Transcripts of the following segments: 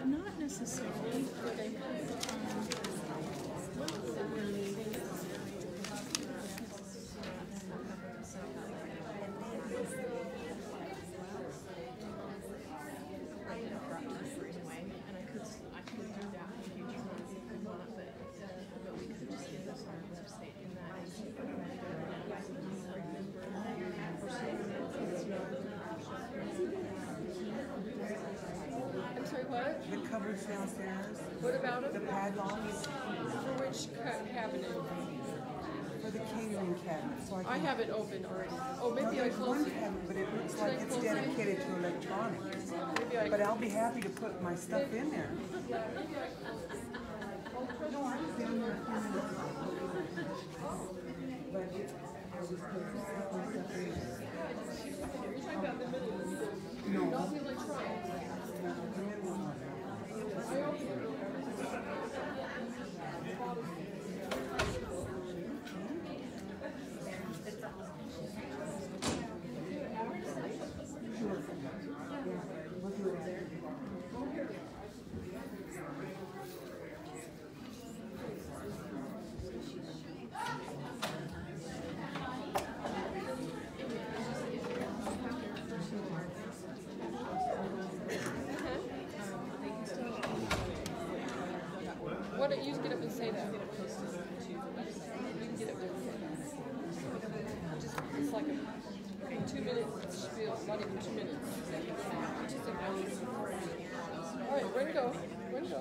Not necessarily. Okay. I'm sorry, what? The cupboards downstairs. What about it? The padlocks. For which cabinet? For the catering cabinet. So I have it open already. Oh, maybe I there's one closed it. cabinet, but it looks like it's dedicated to electronics. But I'll be happy to put my stuff in there. No, I was down there a few minutes ago. But I was putting my stuff in. You're talking about the middle one. No. Not the electronics. No, the middle one. I opened it. Sure. Yeah, we'll do it there. Why don't you get up and say that? You can get up there and say that. It's like a 2-minute spiel, not even 2 minutes. All right, ready to go. Ready to go.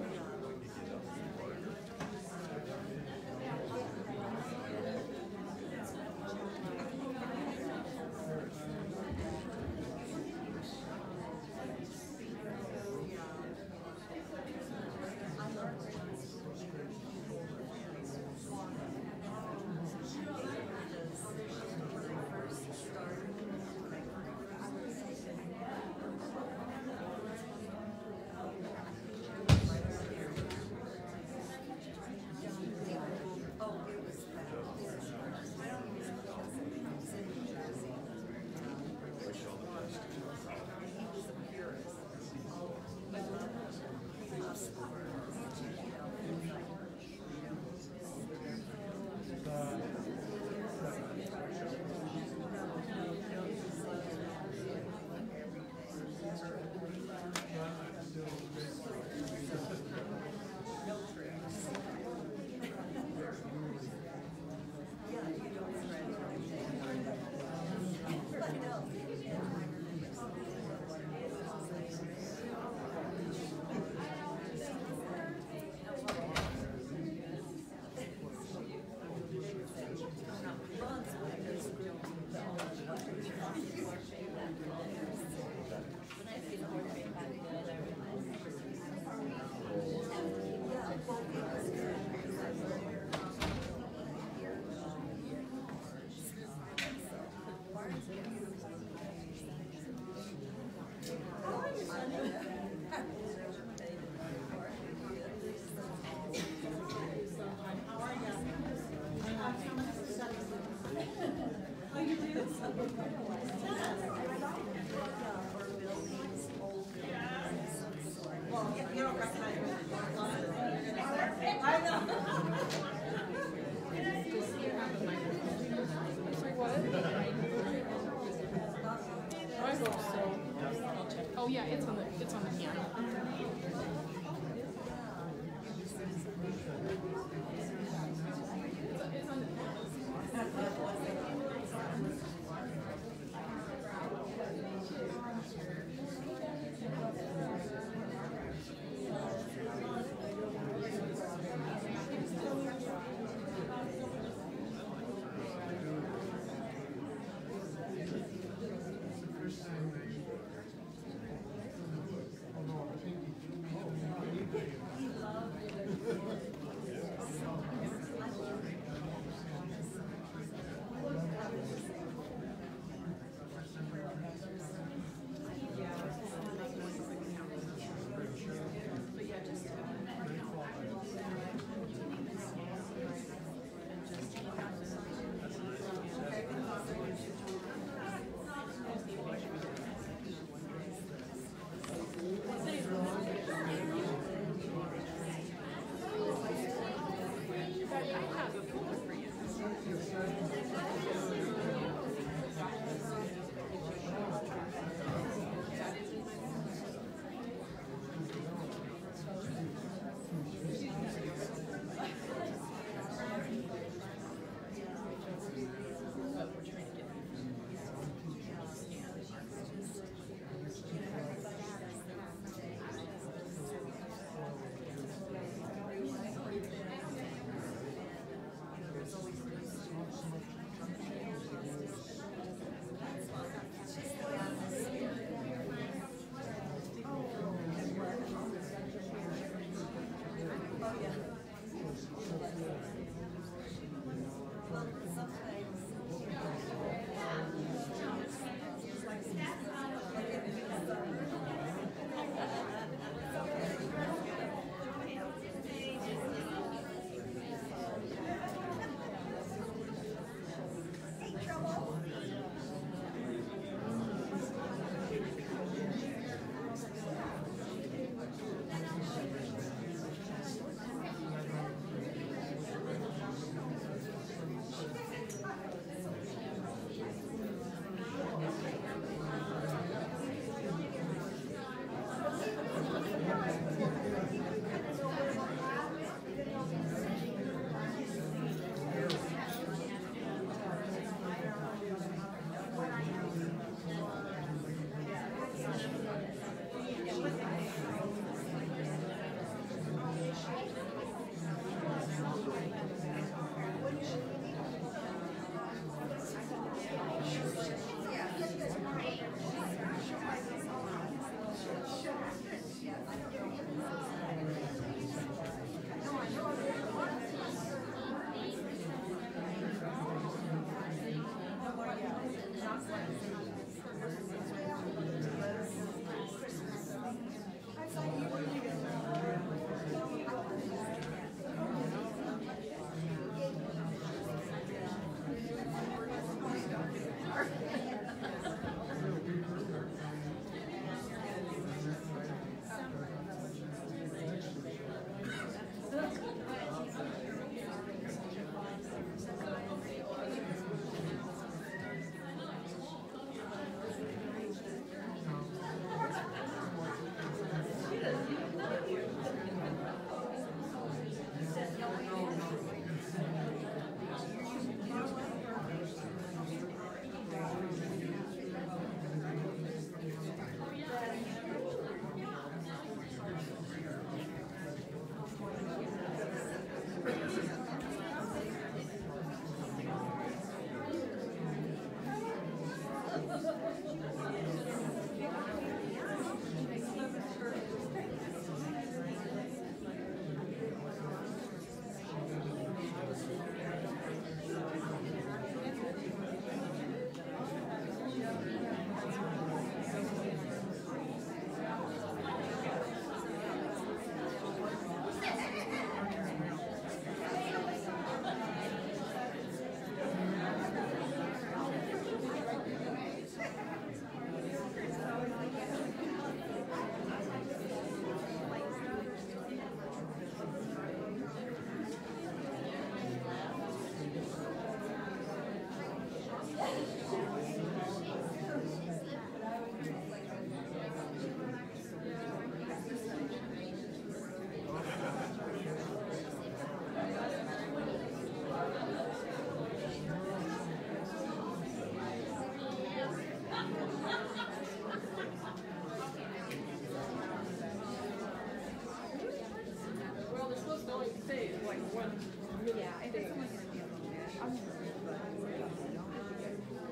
Oh yeah, it's on the piano.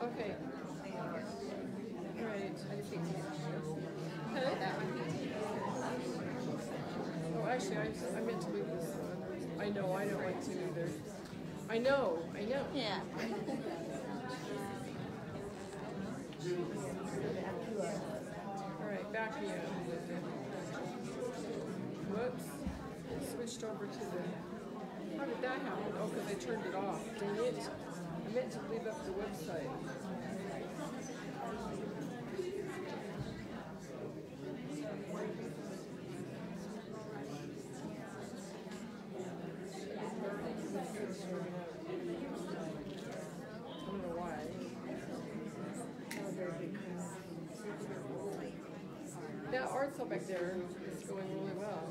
Okay. All right. Oh, actually, I meant to leave this on. I know, I don't like to either. I know. Yeah. All right, back me up. Whoops. Switched over to the... How did that happen? Oh, because I turned it off. Dang it. I meant to leave up the website. I don't know why. That art cell back there is going really well.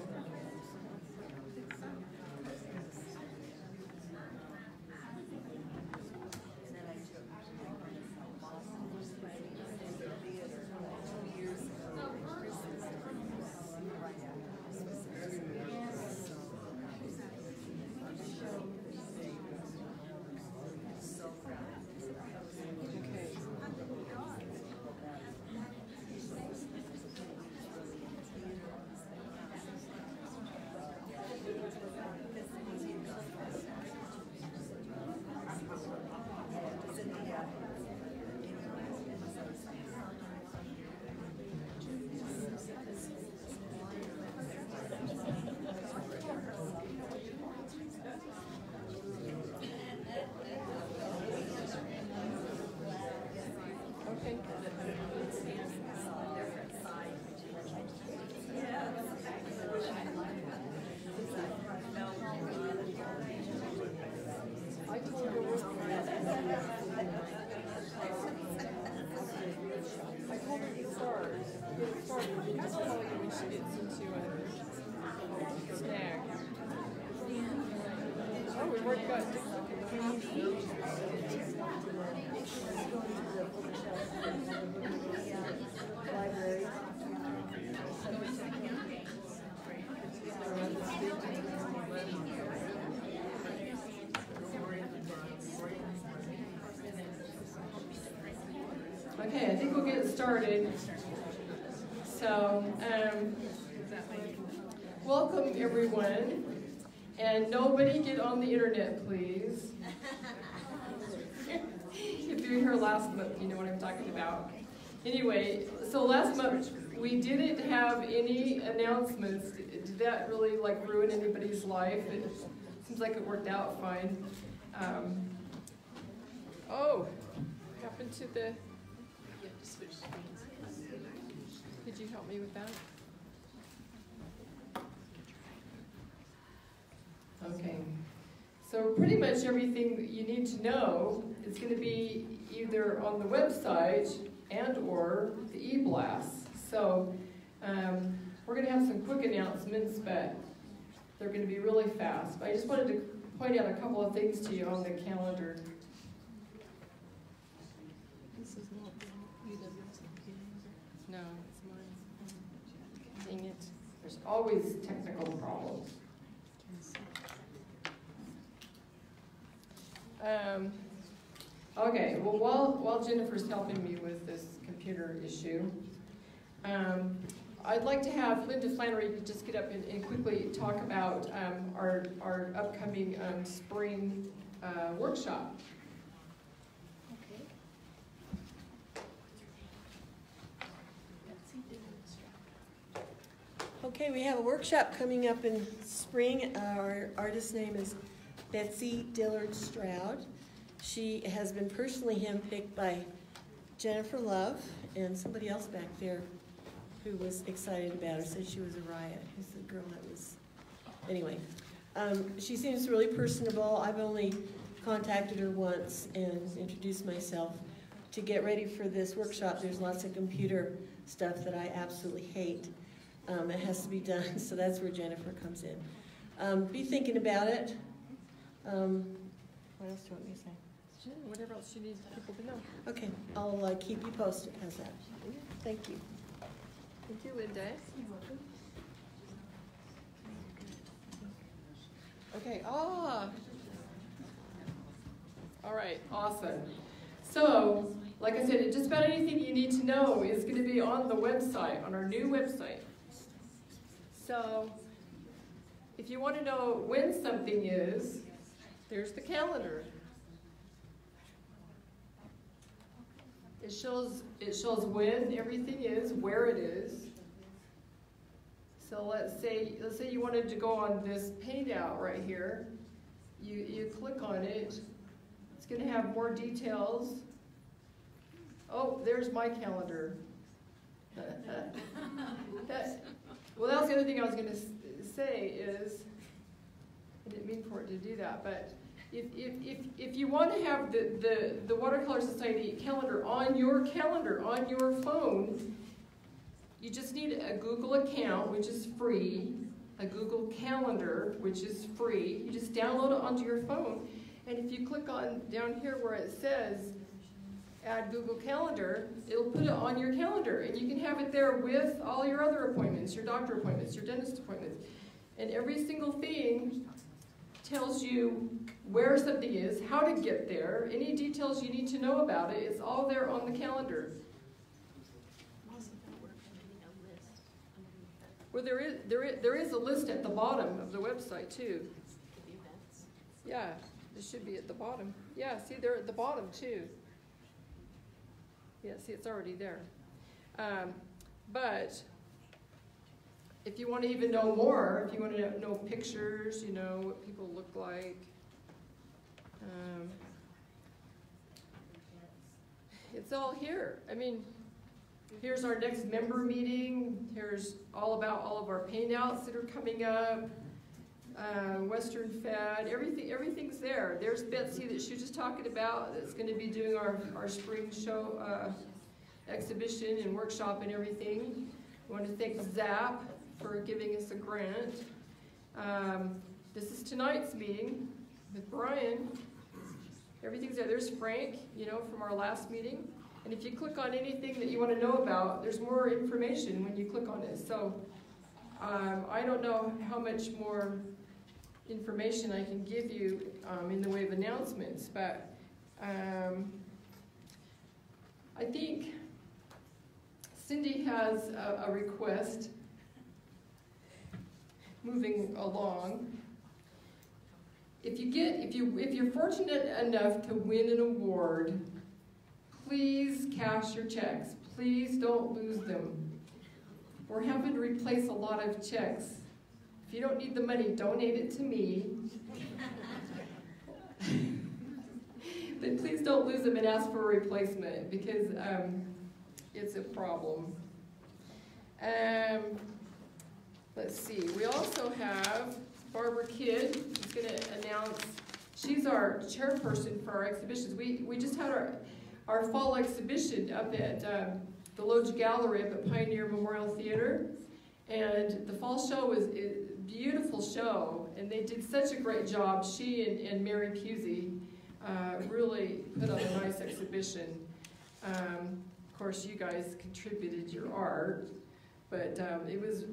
Okay, I think we'll get started. So, welcome everyone. And nobody get on the internet, please. If you were here last month, you know what I'm talking about. Anyway, so last month we didn't have any announcements. Did that really ruin anybody's life? It seems like it worked out fine. Oh, happened to the... Could you help me with that? Okay. So pretty much everything that you need to know is going to be either on the website and or the e-blasts. So we're going to have some quick announcements, but they're going to be really fast. But I just wanted to point out a couple of things to you on the calendar. This is not UWS. No, it's mine. Dang it. There's always technical problems. Okay, well, while Jennifer's helping me with this computer issue, I'd like to have Linda Flannery just get up and quickly talk about our upcoming spring workshop. Okay, we have a workshop coming up in spring. Our artist's name is Betsy Dillard Stroud. She has been personally handpicked by Jennifer Love and somebody else back there who was excited about her, said she was a riot. Who's the girl that was... Anyway, she seems really personable. I've only contacted her once and introduced myself. To get ready for this workshop, there's lots of computer stuff that I absolutely hate. It has to be done, so that's where Jennifer comes in. Be thinking about it. What else do you want me to say? Whatever else you need people to know. Okay, I'll keep you posted. How's that? Thank you. Thank you, Linda. Okay, right, awesome. So, like I said, just about anything you need to know is going to be on the website, on our new website. So, if you want to know when something is, there's the calendar. It shows when everything is, where it is. So let's say you wanted to go on this paint out right here. You click on it. It's going to have more details. Oh, there's my calendar. Well, that was the other thing I was going to say is, I didn't mean for it to do that, but if you want to have the Watercolor Society calendar on your phone, you just need a Google account, which is free, a Google Calendar, which is free. You just download it onto your phone, and if you click on down here where it says Add Google Calendar, it'll put it on your calendar, and you can have it there with all your other appointments, your doctor appointments, your dentist appointments, and every single thing tells you where something is, how to get there, any details you need to know about it. It's all there on the calendar. Well, there is a list at the bottom of the website too. Yeah, it should be at the bottom. Yeah, see, they're at the bottom too. Yeah, see, it's already there. But if you want to even know more, if you want to know pictures, you know, what people look like, it's all here. I mean, here's our next member meeting. Here's all about all of our paint outs that are coming up. Western Fed, everything's there. There's Betsy that she was just talking about that's going to be doing our spring show exhibition and workshop and everything. I want to thank ZAP for giving us a grant. This is tonight's meeting with Brian. Everything's there. There's Frank, you know, from our last meeting. And if you click on anything that you want to know about, there's more information when you click on it. So I don't know how much more information I can give you in the way of announcements, but I think Cindy has a request moving along. If you're fortunate enough to win an award, please cash your checks. Please don't lose them. We're having to replace a lot of checks. If you don't need the money, donate it to me. But please don't lose them and ask for a replacement, because it's a problem. Let's see, we also have Barbara Kidd, who's going to announce, she's our chairperson for our exhibitions. We just had our fall exhibition up at the Loge Gallery up at Pioneer Memorial Theater, and the fall show was a beautiful show, and they did such a great job. She and Mary Pusey really put on a nice exhibition. Of course, you guys contributed your art, but it was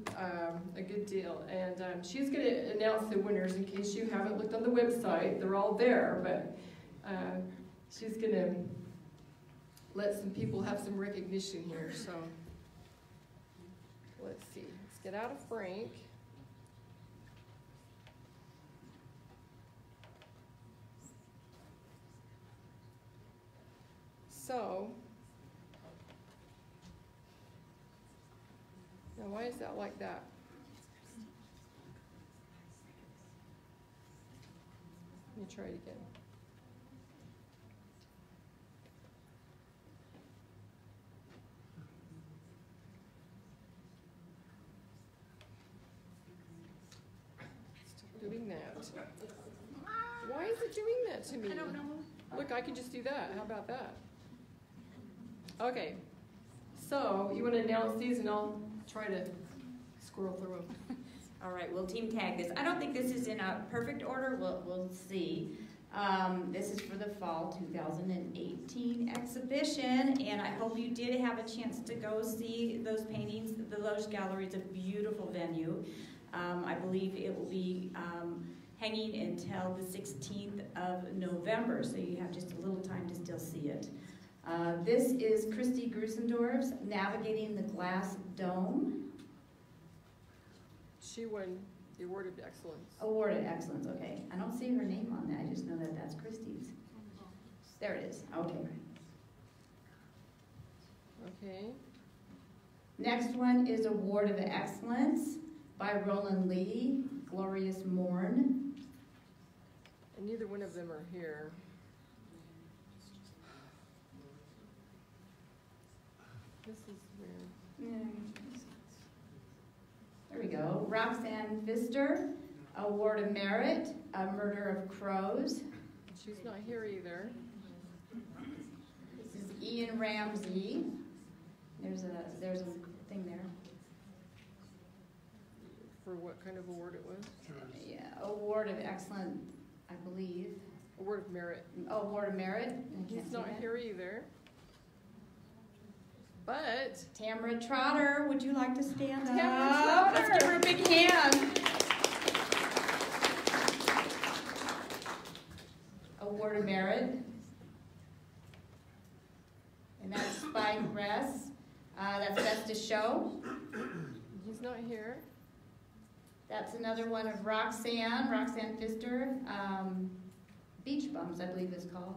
a good deal. And she's going to announce the winners in case you haven't looked on the website. They're all there, but she's going to let some people have some recognition here. So let's see. Let's get out of Frank. So, now why is that like that? Let me try it again. Stop doing that. Why is it doing that to me? I don't know. Look, I can just do that. How about that? Okay, so you want to announce these and I'll try to squirrel through them. All right, we'll team tag this. I don't think this is in a perfect order. We'll see. This is for the fall 2018 exhibition, and I hope you did have a chance to go see those paintings. The Loge Gallery is a beautiful venue. I believe it will be hanging until the 16th of November, so you have just a little time to still see it. This is Christy Grusendorf's Navigating the Glass Dome. She won the Award of Excellence. Award of Excellence, okay. I don't see her name on that, I just know that that's Christy's. There it is, okay. Okay. Next one is Award of Excellence by Roland Lee, Glorious Morn. And neither one of them are here. This is weird. There we go. Roxanne Pfister, Award of Merit, A Murder of Crows. She's not here either. This is Ian Ramsey. There's a thing there. For what kind of award it was? Yeah, Award of Excellent, I believe. Award of Merit. Oh, Award of Merit. I can't He's see not that. here either. But Tamara Trotter, would you like to stand Tamara up? Trotter. Let's give her a big hand. Award of Merit. And that's Spike Ress. That's Best of Show. he's not here. That's another one of Roxanne Pfister. Beach Bums, I believe it's called.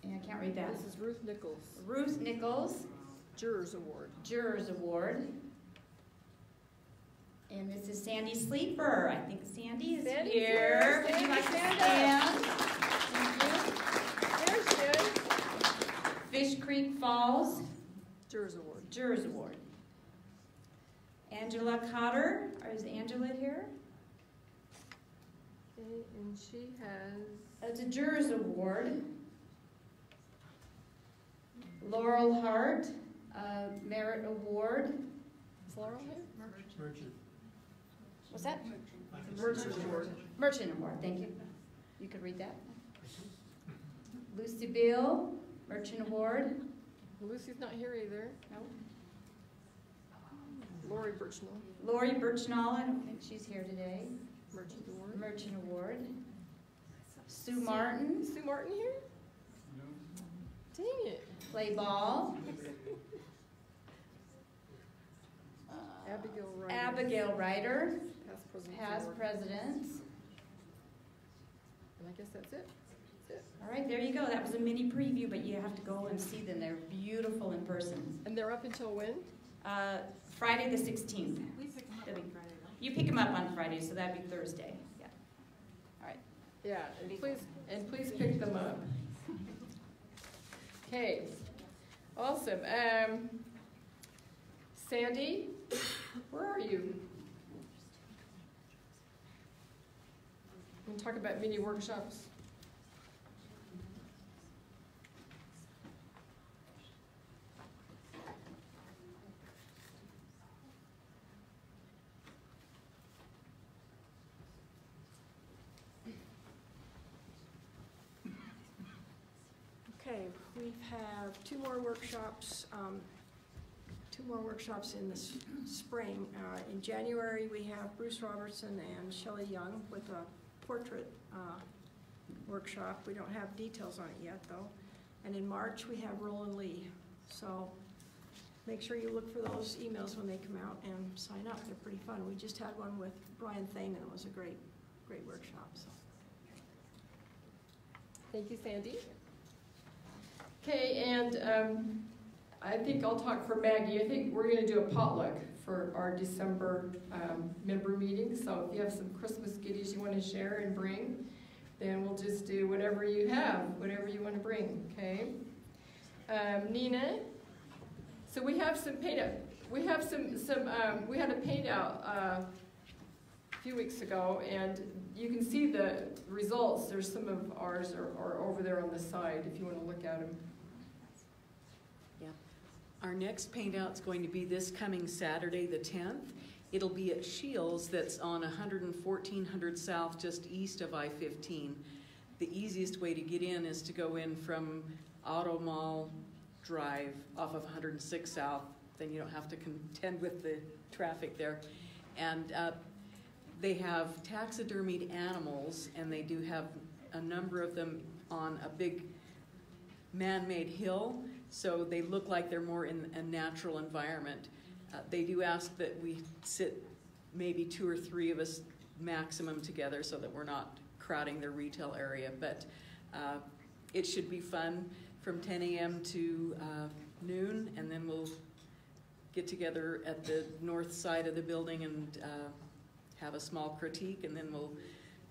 And I can't read that. This is Ruth Nichols. Ruth Nichols, Jurors Award. Jurors Award. And this is Sandy Sleeper. I think Sandy is Sandy's here. here. Would you like to Sandy, stand? There she is. Fish Creek Falls, Jurors Award. Jurors Award. Angela Cotter. Is Angela here? Okay, and she has. That's a Jurors Award. Laurel Hart, Merit Award. Is Laurel here? What's that? Merchant Award. Merchant Award, thank you. You could read that. Lucy Bill, Merchant Award. Lucy's not here either. No. Lori Birchnell. Lori Birchnall, I don't think she's here today. Merchant Award. Merchant Award. Sue Martin, Sue Martin here? Dang it. Play Ball. Abigail Ryder. Abigail Ryder, Past Presidents past Award. presidents. And I guess that's it. That's it. All right, there you go. That was a mini preview, but you have to go and see them. They're beautiful in person. And they're up until when? Friday the 16th. You pick them up on Friday, so that'd be Thursday. Yeah. All right. Yeah, and please pick them up. Okay, awesome. Sandy, where are you? We'll talk about mini workshops. Okay, we have two more workshops in the spring. In January, we have Bruce Robertson and Shelley Young with a portrait workshop. We don't have details on it yet, though. And in March, we have Roland Lee. So make sure you look for those emails when they come out and sign up. They're pretty fun. We just had one with Brian Thayne, and it was a great workshop. So. Thank you, Sandy. Okay, and I think I'll talk for Maggie. I think we're going to do a potluck for our December member meeting. So if you have some Christmas goodies you want to share and bring, then we'll just do whatever you have, whatever you want to bring, okay? Nina, so we have some paint out. We have we had a paint out a few weeks ago, and you can see the results. There's some of ours are over there on the side if you want to look at them. Our next paint out's going to be this coming Saturday, the 10th. It'll be at Shields, that's on 11400 South, just east of I-15. The easiest way to get in is to go in from Auto Mall Drive off of 106 South. Then you don't have to contend with the traffic there. And they have taxidermied animals, and they do have a number of them on a big man-made hill, so they look like they're more in a natural environment. They do ask that we sit maybe 2 or 3 of us maximum together so that we're not crowding their retail area, but it should be fun from 10 a.m. to noon, and then we'll get together at the north side of the building and have a small critique, and then we'll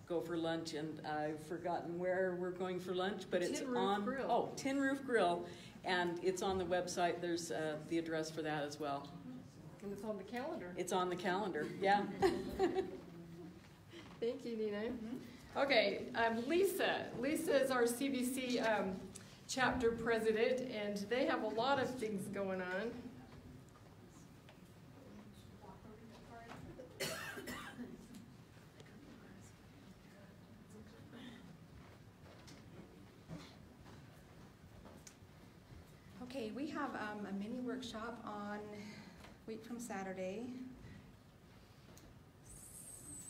go for lunch. And I've forgotten where we're going for lunch, but it's on Tin Roof Grill, and it's on the website. There's the address for that as well. And it's on the calendar. It's on the calendar, yeah. Thank you, Nina. Mm-hmm. Okay, Lisa. Lisa is our CBC chapter president, and they have a lot of things going on. Okay, we have a mini workshop on week from Saturday,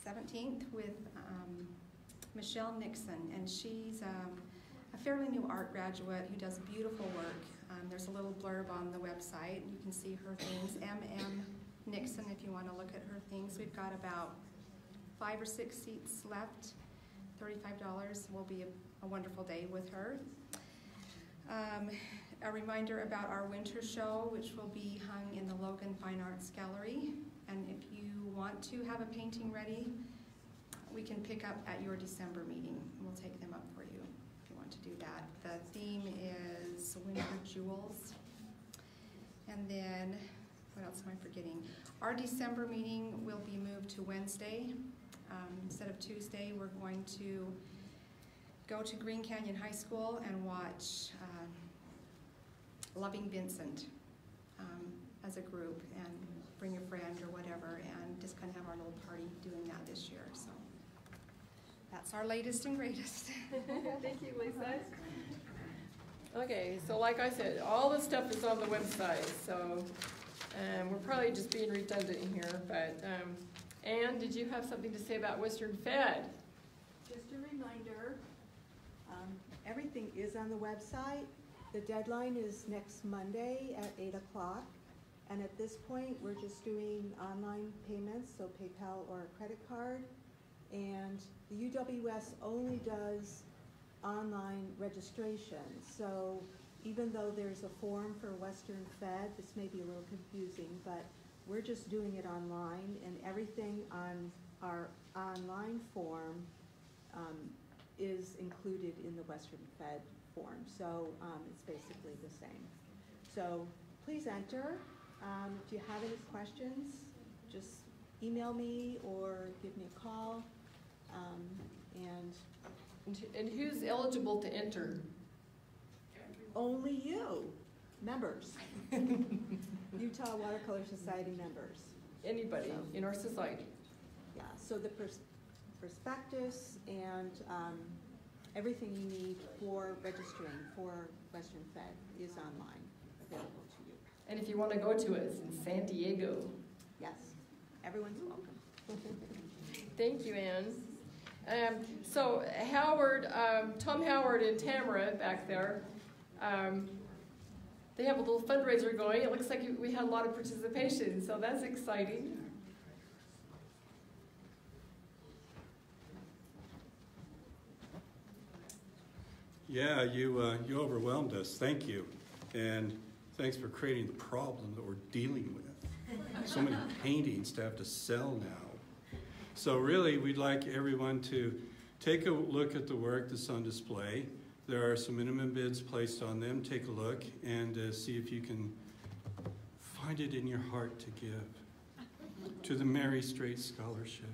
17th, with Michelle Nixon, and she's a fairly new art graduate who does beautiful work. There's a little blurb on the website. You can see her things, M.M. Nixon, if you want to look at her things. We've got about 5 or 6 seats left. $35 will be a wonderful day with her. A reminder about our winter show, which will be hung in the Logan Fine Arts Gallery. And if you want to have a painting ready, we can pick up at your December meeting. We'll take them up for you if you want to do that. The theme is Winter Jewels. And then, what else am I forgetting? Our December meeting will be moved to Wednesday. Instead of Tuesday, we're going to go to Green Canyon High School and watch Loving Vincent as a group, and bring a friend or whatever, and just kind of have our little party doing that this year. So that's our latest and greatest. Thank you, Lisa. Okay, so like I said, all the stuff is on the website, so we're probably just being redundant here, but Anne, did you have something to say about Western Fed? Just a reminder, everything is on the website. The deadline is next Monday at 8 o'clock. And at this point, we're just doing online payments, so PayPal or a credit card. And the UWS only does online registration. So even though there's a form for Western Fed, this may be a little confusing, but we're just doing it online, and everything on our online form is included in the Western Fed form. So it's basically the same. So please enter. If you have any questions, just email me or give me a call. And who's eligible to enter? Only you, members. Utah Watercolor Society members. Anybody in our society? Yeah, so the prospectus and everything you need for registering for Western Fed is online, available to you. And if you want to go to it, it's in San Diego. Yes, everyone's welcome. Thank you, Anne. So Howard, Tom Howard and Tamara back there, they have a little fundraiser going. It looks like we had a lot of participation, so that's exciting. Yeah, you overwhelmed us. Thank you. And thanks for creating the problem that we're dealing with. So many paintings to have to sell now. So really, we'd like everyone to take a look at the work that's on display. There are some minimum bids placed on them. Take a look and see if you can find it in your heart to give to the Mary Straight Scholarship.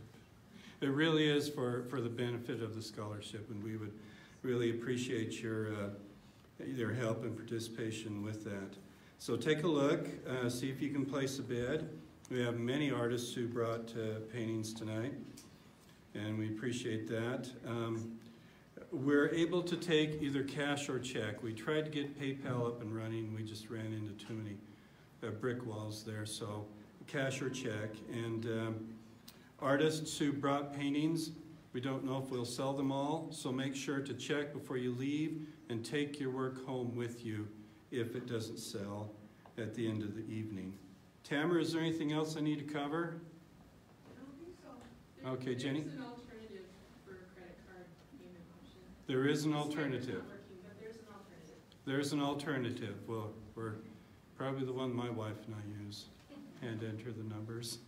It really is for the benefit of the scholarship, and we would really appreciate your help and participation with that. So take a look, see if you can place a bid. We have many artists who brought paintings tonight, and we appreciate that. We're able to take either cash or check. We tried to get PayPal up and running. We just ran into too many brick walls there, so cash or check. And Artists who brought paintings, we don't know if we'll sell them all, so make sure to check before you leave and take your work home with you if it doesn't sell at the end of the evening. Tamara, is there anything else I need to cover? I don't think so. Okay, Jenny? There's an alternative for a credit card payment option. There is an This way alternative. it's not working, but there's an alternative. There's an alternative. Well, we're probably the one my wife and I use, and enter the numbers.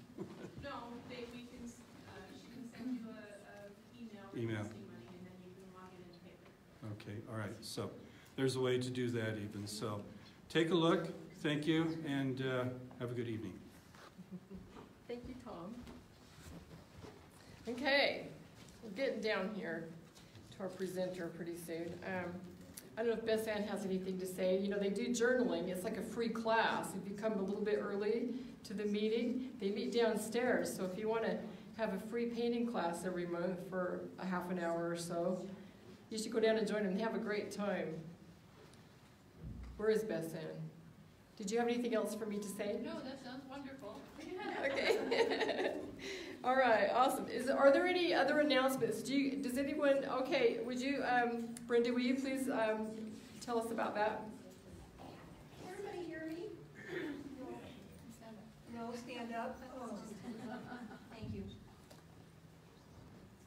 No, she can send you a email requesting money, and then you can log in and pay it. Okay, all right, so there's a way to do that even. So take a look, thank you, and have a good evening. Thank you, Tom. Okay, we're getting down here to our presenter pretty soon. I don't know if Beth Ann has anything to say. You know, they do journaling. It's like a free class. If you come a little bit early to the meeting, they meet downstairs. So if you want to have a free painting class every month for a half an hour or so, you should go down and join them and have a great time. Where is Beth Ann? Did you have anything else for me to say? No, that sounds wonderful. Okay. All right, awesome. Are there any other announcements? Does anyone, okay, would you, Brenda, will you please tell us about that? Can everybody hear me? No, stand up. Oh. Thank you.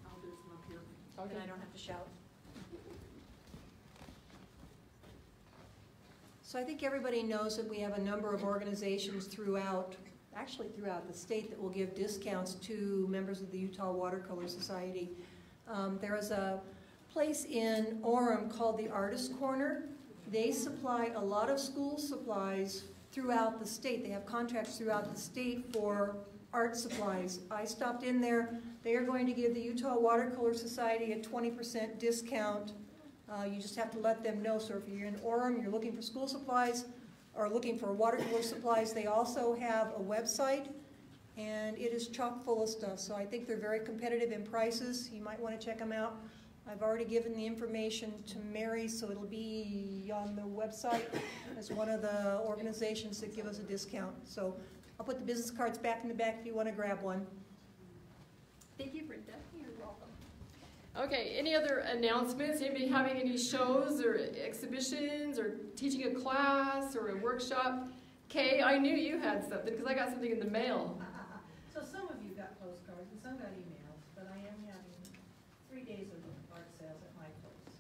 I'll do it from up here. Okay. And I don't have to shout. So I think everybody knows that we have a number of organizations throughout the state that will give discounts to members of the Utah Watercolor Society. There is a place in Orem called the Artist Corner. They supply a lot of school supplies throughout the state. They have contracts throughout the state for art supplies. I stopped in there. They are going to give the Utah Watercolor Society a 20% discount. You just have to let them know. So if you're in Orem, you're looking for school supplies or looking for watercolor supplies, they also have a website, and it is chock full of stuff. So I think they're very competitive in prices. You might want to check them out. I've already given the information to Mary, so it'll be on the website as one of the organizations that give us a discount. So I'll put the business cards back in the back if you want to grab one. Thank you, Brenda. You're welcome. Okay, any other announcements? Anybody having any shows or exhibitions or teaching a class or a workshop? Kay, I knew you had something because I got something in the mail. So some of you got postcards and some got emails, but I am having 3 days of art sales at my place.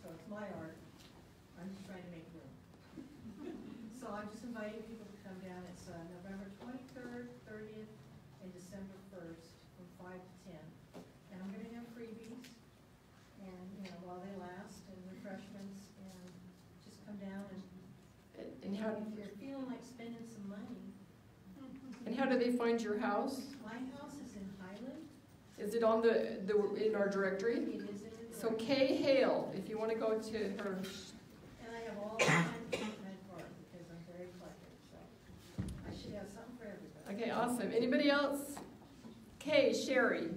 So it's my art. I'm just trying to make room. So I'm just inviting people to come down. It's November 23rd, 30th, and December 1st from 5 to 10. And I'm going to have freebies, and while they last, and refreshments, and just come down And how? if you're feeling like spending some money. And how do they find your house? My house is in Highland. Is it on in our directory? It is in the So Kay Hale, if you want to go to her. And I have all kinds of red art because I'm very eclectic, so I should have something for everybody. Okay, awesome. Anybody else? Kay, Sherry.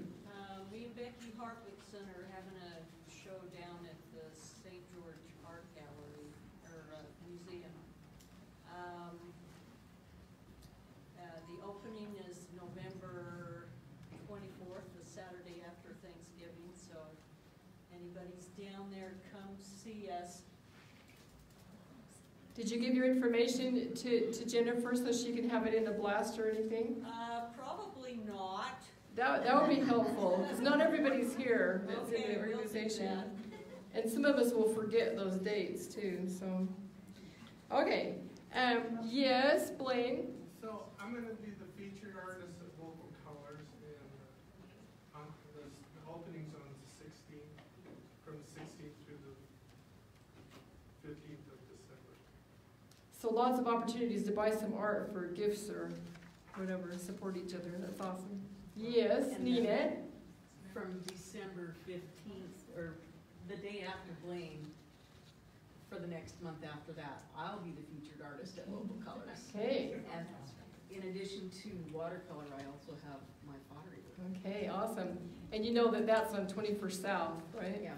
Me and Becky Hartwickson are having a show down at the St. George Art Gallery, or museum. The opening is November 24th, the Saturday after Thanksgiving, so if anybody's down there, come see us. Did you give your information to Jennifer so she can have it in a blast or anything? Probably not. That would be helpful, because not everybody's here that's in the organization. And some of us will forget those dates too, so. Okay, yes, Blaine? So I'm going to be the featured artist at Local Colors, and the opening's on the 16th, from the 16th through the 15th of December. So lots of opportunities to buy some art for gifts or whatever, support each other, that's awesome. Yes, And Nina? From December 15th, or the day after Blaine, for the next month after that, I'll be the featured artist at Local Colors. Okay. And in addition to watercolor, I also have my pottery work. Okay, awesome. And you know that that's on 21st South, right? Yeah.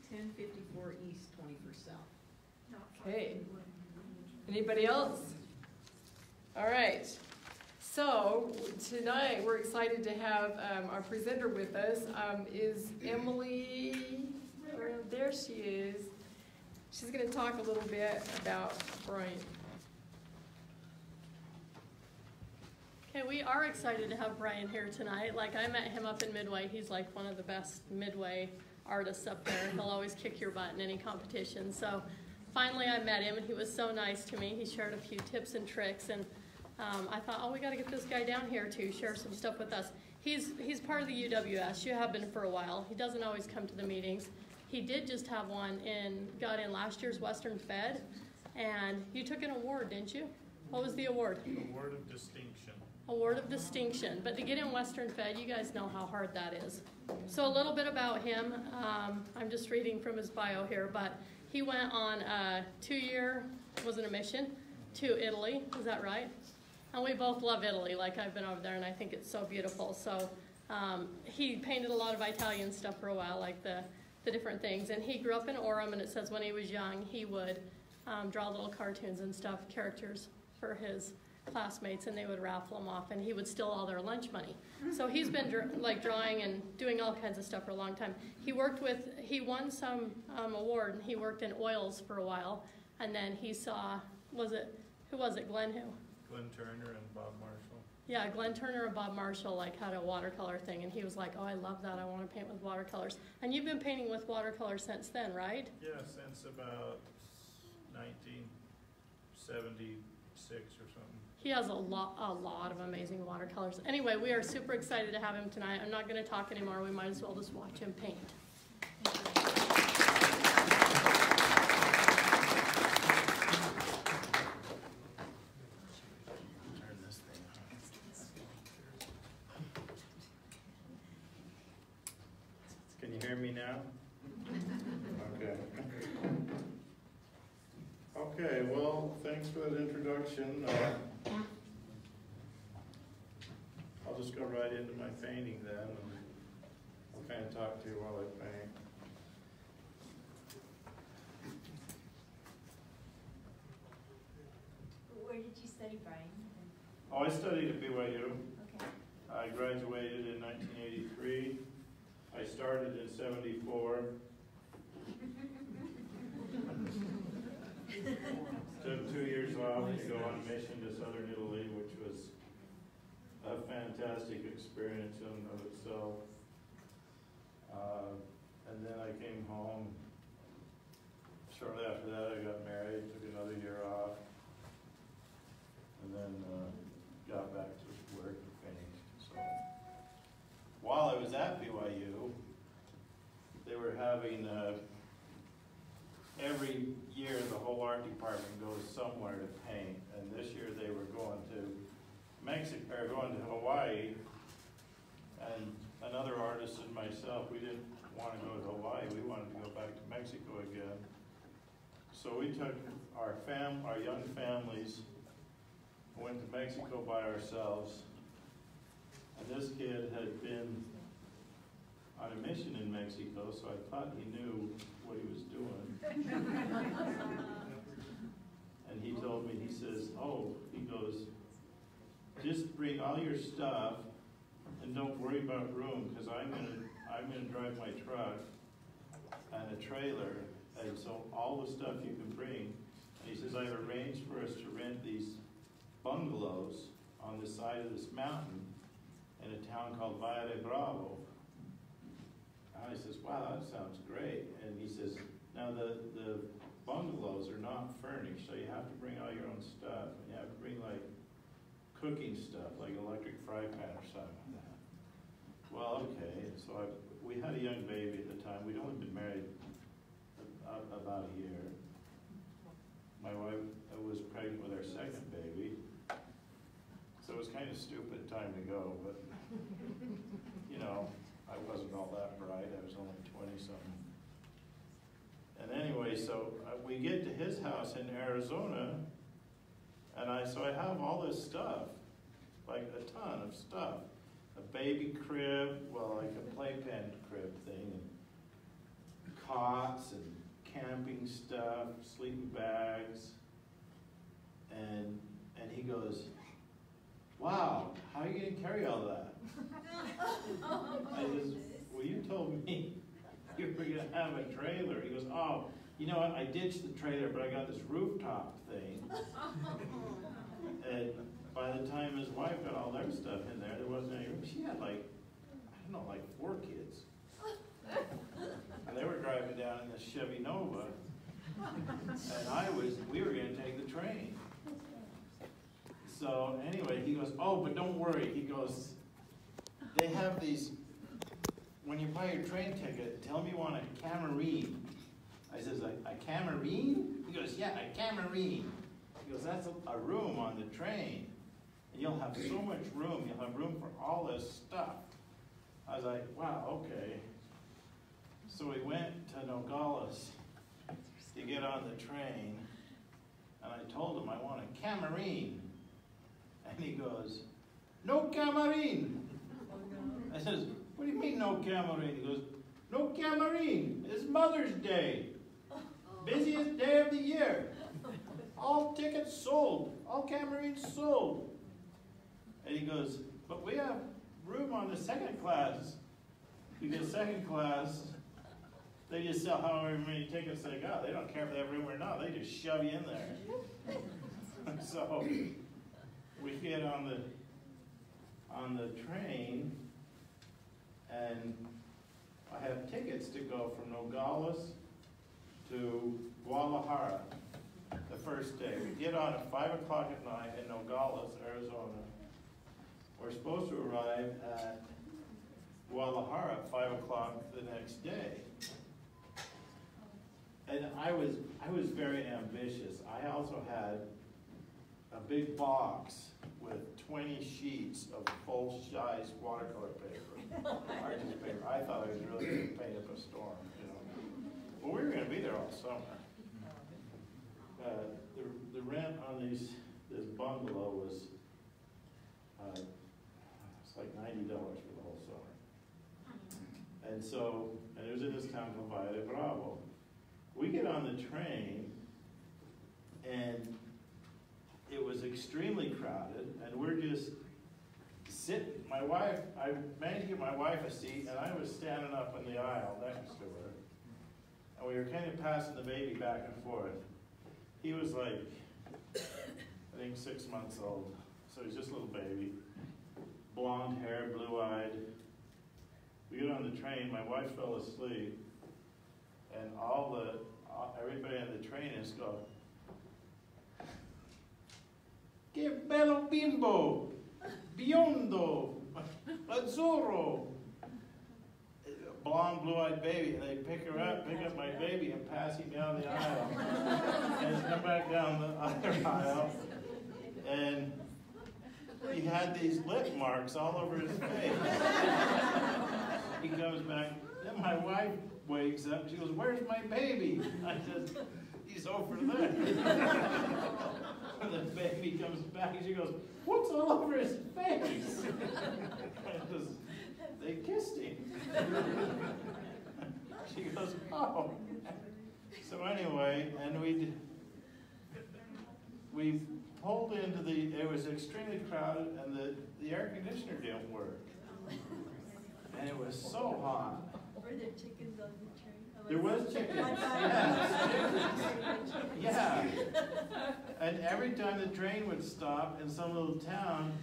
1054 East, 21st South. Okay. Anybody else? All right. So tonight we're excited to have our presenter with us. Is Emily? There she is. She's going to talk a little bit about Brian. Okay, we are excited to have Brian here tonight. Like, I met him up in Midway. He's like one of the best Midway artists up there. He'll always kick your butt in any competition. So finally I met him, and he was so nice to me. He shared a few tips and tricks, and I thought, oh, we got to get this guy down here to share some stuff with us. He's part of the UWS. You have been for a while. He doesn't always come to the meetings. He did just have one got in last year's Western Fed, and you took an award, didn't you? What was the award? Award of Distinction. Award of Distinction. But to get in Western Fed, you guys know how hard that is. So a little bit about him. I'm just reading from his bio here, but he went on a 2-year, was it a mission, to Italy. Is that right? And we both love Italy. Like, I've been over there, and I think it's so beautiful. So he painted a lot of Italian stuff for a while, like the different things. And he grew up in Orem, and it says when he was young, he would draw little cartoons and stuff, characters for his classmates, and they would raffle them off, and he would steal all their lunch money. So he's been drawing and doing all kinds of stuff for a long time. He won some award, and he worked in oils for a while, and then he saw, who was it, Glenn who? Glenn Turner and Bob Marshall. Yeah, Glenn Turner and Bob Marshall had a watercolor thing, and he was like, oh, I love that, I want to paint with watercolors. And you've been painting with watercolors since then, right? Yeah, since about 1976 or something. He has a lot of amazing watercolors. Anyway, we are super excited to have him tonight. I'm not going to talk anymore. We might as well just watch him paint. Can you hear me now? Okay. Okay, well, thanks for that introduction. I'll just go right into my painting then, and I'll kind of talk to you while I paint. Where did you study, Brian? Oh, I studied at BYU. Okay. I graduated in 1983. I started in 74. Took 2 years off to go on a mission to southern Italy, which was a fantastic experience in and of itself. And then I came home. Shortly after that, I got married, took another year off, and then got back to work and finished. So while I was at BYU, they were having every year the whole art department goes somewhere to paint, and this year they were going to Hawaii, and another artist and myself, we didn't want to go to Hawaii, we wanted to go back to Mexico again. So we took our young families, went to Mexico by ourselves, and this kid had been on a mission in Mexico, so I thought he knew what he was doing. And he told me, he says, he goes, just bring all your stuff and don't worry about room, because I'm gonna drive my truck and a trailer, and so all the stuff you can bring. And he says, I've arranged for us to rent these bungalows on the side of this mountain in a town called Valle de Bravo. And I says, wow, that sounds great. And he says, now the bungalows are not furnished, so you have to bring all your own stuff. And you have to bring like cooking stuff, like electric fry pan or something like that. Well, okay, so we had a young baby at the time. We'd only been married about a year. My wife was pregnant with our second baby. So it was kind of stupid time to go, but you know, I wasn't all that bright. I was only 20-something. And anyway, so we get to his house in Arizona, and so I have all this stuff, like a ton of stuff. A baby crib, well, like a playpen crib thing, and cots and camping stuff, sleeping bags. And he goes, wow, how are you going to carry all that? I says, well, you told me you were going to have a trailer. He goes, oh, you know what, I ditched the trailer, but I got this rooftop thing. And by the time his wife got all their stuff in there, there wasn't any room. She had like, I don't know, like 4 kids. And they were driving down in this Chevy Nova. And we were going to take the train. So anyway, he goes, oh, but don't worry. He goes, they have these, when you buy your train ticket, tell me you want a Camarine. I says, a Camarine? He goes, yeah, a Camarine. He goes, that's a room on the train. And you'll have so much room. You'll have room for all this stuff. I was like, wow, okay. So we went to Nogales to get on the train. And I told him I want a Camarine. And he goes, no Camarine. I says, what do you mean no Camarine? He goes, no Camarine. It's Mother's Day. Busiest day of the year. All tickets sold. All Camarines sold. And he goes, but we have room on the second class. Because second class, they just sell however many tickets they got. They don't care if they have room or not. They just shove you in there. So we get on the train, and I have tickets to go from Nogales to Guadalajara the first day. We get on at 5 o'clock at night in Nogales, Arizona. We're supposed to arrive at Guadalajara at 5 o'clock the next day. And I was very ambitious. I also had a big box with 20 sheets of full-size watercolor paper, artist paper. I thought I was really going to paint up a storm, you know. Well, we were going to be there all summer. The rent on this bungalow was it's like $90 for the whole summer. And so, and it was in this town called Valle de Bravo. We get on the train, and it was extremely crowded, and we're just sitting. My wife, I managed to get my wife a seat, and I was standing up in the aisle next to her. And we were kind of passing the baby back and forth. He was like, I think 6 months old. So he's just a little baby. Blonde hair, blue-eyed. We get on the train, my wife fell asleep, and everybody on the train is going, Que bello bimbo, biondo, azzurro. Blonde, blue-eyed baby, and they pick up my baby and pass him down the aisle. And come back down the other aisle, and he had these lip marks all over his face. He comes back, then my wife wakes up, she goes, where's my baby? I said, he's over there. And the baby comes back, and she goes, what's all over his face? They kissed him. She goes, oh. So anyway, and we pulled into it was extremely crowded, and the air conditioner didn't work. And it was so hot. Were there chickens on the train? There was chickens. Yeah. Yeah. And every time the train would stop in some little town,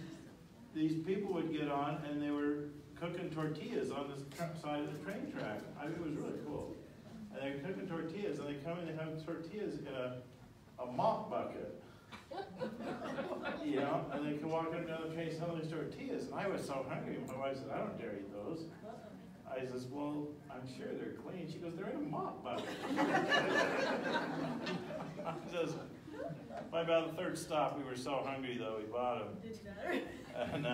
these people would get on, and they were cooking tortillas on the side of the train track. I mean, it was really cool. And they were cooking tortillas, and they come in and have tortillas in a mop bucket. You know, and they can walk up and down the train selling these tortillas. And I was so hungry. My wife said, I don't dare eat those. I says, well, I'm sure they're clean. She goes, they're in a mop bucket. I says, by about the third stop, we were so hungry, though, we bought them. Didn't matter. And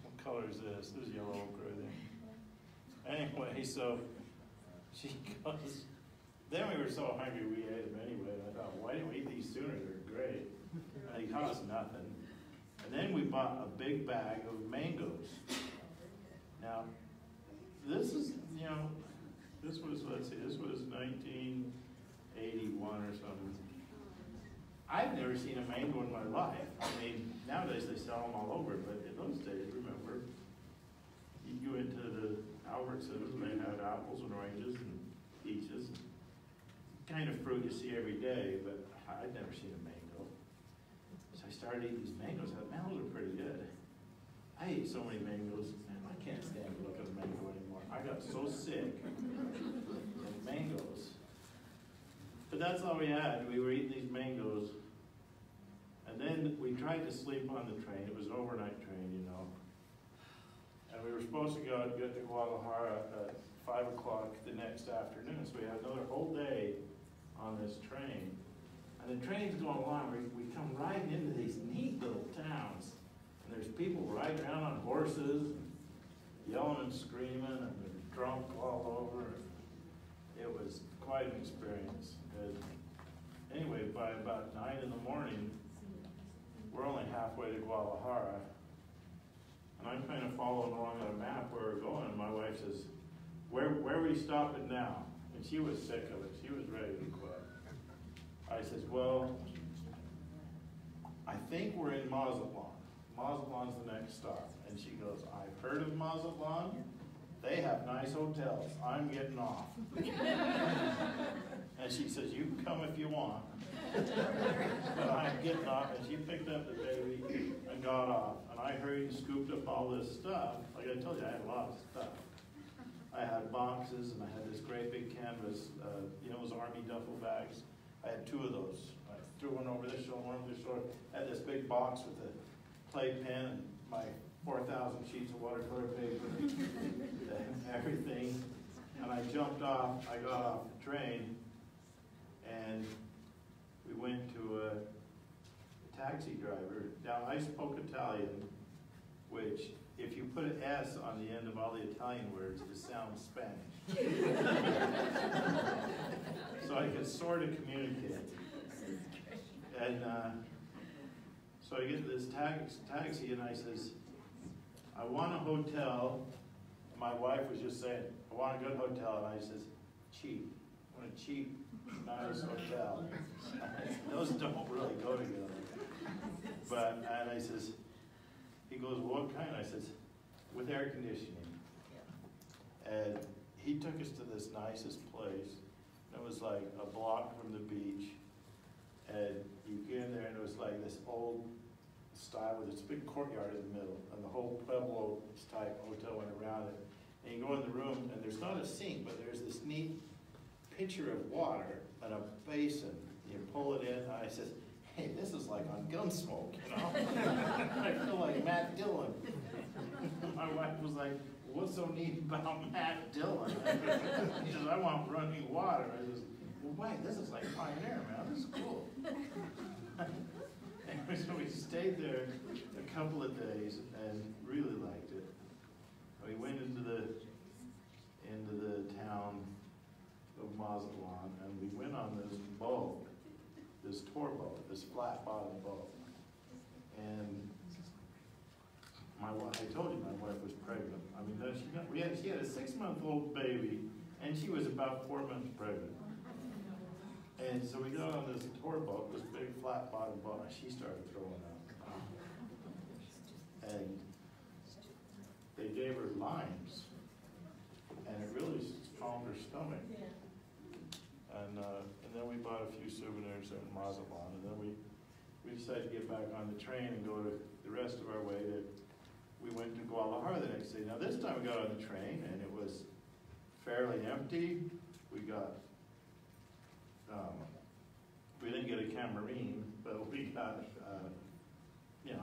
what color is this? This is yellow ochre, I think. Anyway, so she goes, then we were so hungry we ate them anyway. And I thought, why didn't we eat these sooner? They're great. And they cost nothing. And then we bought a big bag of mangoes. Now, this is, you know, this was, let's see, this was 1981 or something. I've never seen a mango in my life. I mean, nowadays they sell them all over, but in those days, remember, you go into the Albertsons and they had apples and oranges and peaches. Kind of fruit you see every day, but I'd never seen a mango. So I started eating these mangoes. I thought, man, those are pretty good. I ate so many mangoes, man, I can't stand to look at a mango anymore. I got so sick of mangoes. But that's all we had. We were eating these mangoes. And then we tried to sleep on the train. It was an overnight train, you know. And we were supposed to go get to Guadalajara at 5 o'clock the next afternoon. So we had another whole day on this train. And the train's going along. We come riding into these neat little towns. And there's people riding around on horses, yelling and screaming, and they're drunk all over. It was quite an experience. And anyway, by about 9 in the morning, we're only halfway to Guadalajara. And I'm kind of following along on a map where we're going. And my wife says, where are we stopping now? And she was sick of it. She was ready to quit. I says, well, I think we're in Mazatlan. Mazatlan's the next stop. And she goes, I've heard of Mazatlan. They have nice hotels. I'm getting off. And she says, you can come if you want. But I'm getting off. And she picked up the baby and got off. And I hurried and scooped up all this stuff. Like I told you, I had a lot of stuff. I had boxes, and I had this great big canvas, you know, those army duffel bags. I had 2 of those. I threw one over this shoulder, one over this shoulder. I had this big box with a play pen and my 4,000 sheets of watercolor paper and everything. And I jumped off. I got off the train, and we went to a taxi driver down. I spoke Italian, which, if you put an S on the end of all the Italian words, it sounds Spanish. So I could sort of communicate. And so I get to this taxi, and I says, I want a hotel. My wife was just saying, I want a good hotel. And I says, cheap. I want a cheap, nice hotel. Those don't really go together. And I says, he goes, what kind? I says, with air conditioning. And he took us to this nicest place. It was like a block from the beach. And you get in there, and it was like this old style with this big courtyard in the middle. And the whole Pueblo type hotel went around it. And you go in the room, and there's not a sink, but there's this neat pitcher of water and a basin. You pull it in, and I says, hey, this is like on Gunsmoke, you know? I feel like Matt Dillon. My wife was like, what's so neat about Matt Dillon? She says, I want running water. I says, well, wait, this is like Pioneer, man. This is cool. Anyway, so we stayed there a couple of days and really liked it. We went into the town of Mazatlan, and we went on this boat, this tour boat, this flat bottom boat. And my wife, I told you my wife was pregnant. I mean, she had a 6-month-old baby, and she was about 4 months pregnant. And so we got on this tour boat, this big flat bottom boat, and she started throwing up. And they gave her limes, and it really calmed her stomach. And then we bought a few souvenirs in Mazatlan, and then we decided to get back on the train and go to the rest of our way we went to Guadalajara the next day. Now this time we got on the train, and it was fairly empty. We got, we didn't get a Camarine, but we got,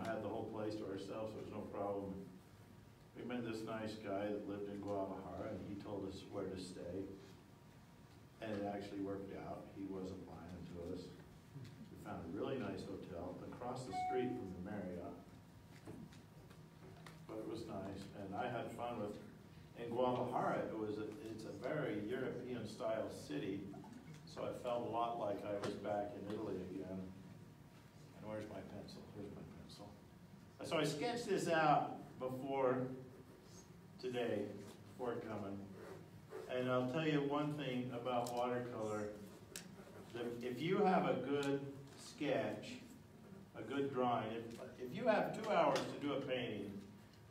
had the whole place to ourselves, so it was no problem. We met this nice guy that lived in Guadalajara, and he told us where to stay. And it actually worked out. He wasn't lying to us. We found a really nice hotel across the street from the Marriott. But it was nice, and I had fun with. In Guadalajara, it's a very European-style city, so I felt a lot like I was back in Italy again. And where's my pencil? Here's my pencil. So I sketched this out before today, before coming. And I'll tell you one thing about watercolor. If you have a good sketch, a good drawing, if you have 2 hours to do a painting,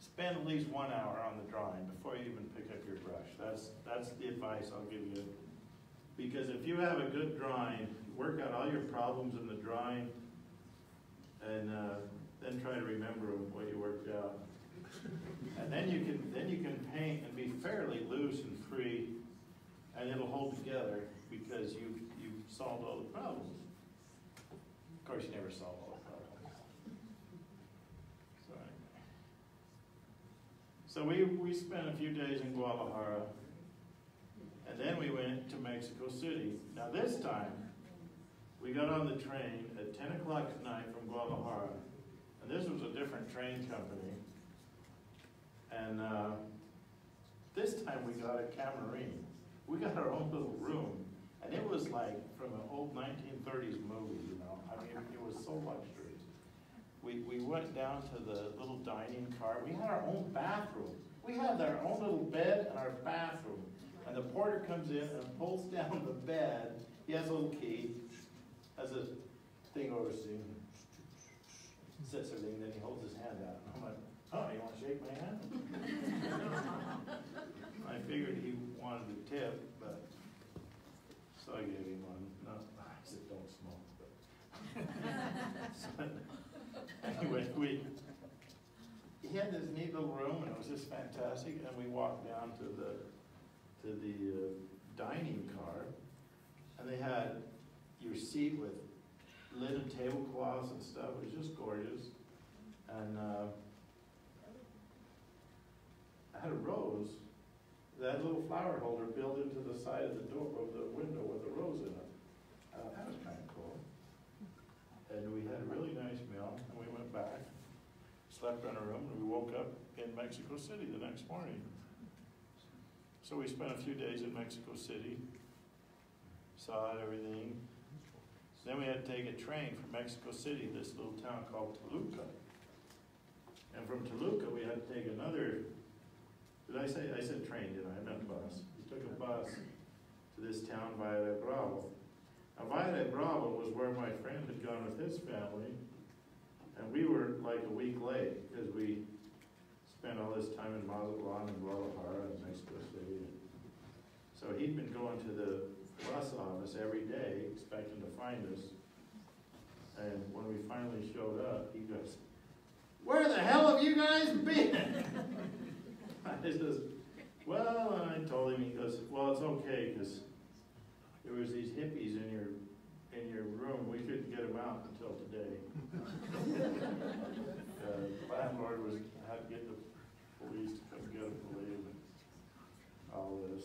spend at least 1 hour on the drawing before you even pick up your brush. That's the advice I'll give you. Because if you have a good drawing, work out all your problems in the drawing, and then try to remember what you worked out. And then you can paint and be fairly loose and free, and it'll hold together because you've solved all the problems. Of course, you never solve all the problems. So we spent a few days in Guadalajara, and then we went to Mexico City. Now this time, we got on the train at 10 o'clock at night from Guadalajara, and this was a different train company. And this time we got a Camarine. We got our own little room, and it was like from an old 1930s movie, you know. I mean, it was so luxurious. We went down to the little dining car. We had our own bathroom. We had our own little bed and our bathroom. And the porter comes in and pulls down the bed. He has a little key, has a thing overseeing. Sits everything, and then he holds his hand out. And I'm like, oh, you want to shake my hand? I figured he wanted a tip, but so I gave him one. No, I said don't smoke. But anyway, he had this neat little room, and it was just fantastic. And we walked down to the dining car, and they had your seat with linen tablecloths and stuff. It was just gorgeous. And I had a rose, that little flower holder built into the side of the door of the window with a rose in it. That was kind of cool. And we had a really nice meal, and we went back, slept in a room, and we woke up in Mexico City the next morning. So we spent a few days in Mexico City, saw everything. Then we had to take a train from Mexico City, this little town called Toluca. And from Toluca, we had to take another, I said train, didn't I? I meant bus. We took a bus to this town, Valle de Bravo. Now, Valle de Bravo was where my friend had gone with his family, and we were like a week late because we spent all this time in Mazatlan and Guadalajara and Mexico City. So he'd been going to the bus office every day expecting to find us. And when we finally showed up, he goes, "Where the hell have you guys been?" I says, "Well," and I told him, he goes, "Well, it's okay, because there was these hippies in your room. We couldn't get them out until today." The landlord had to get the police to come get them to leave and all this.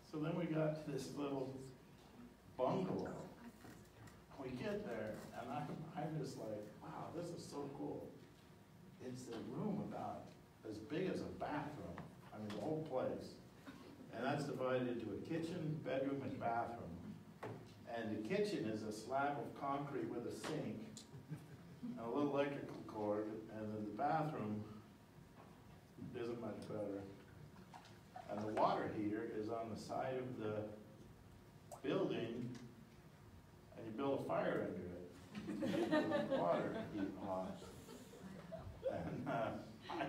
So then we got to this little bungalow. We get there, and I'm just like, wow, this is so cool. It's a room about as big as a bathroom. I mean, the whole place. And that's divided into a kitchen, bedroom, and bathroom. And the kitchen is a slab of concrete with a sink, and a little electrical cord, and then the bathroom isn't much better. And the water heater is on the side of the building, and you build a fire under it. To get the water heat hot. And I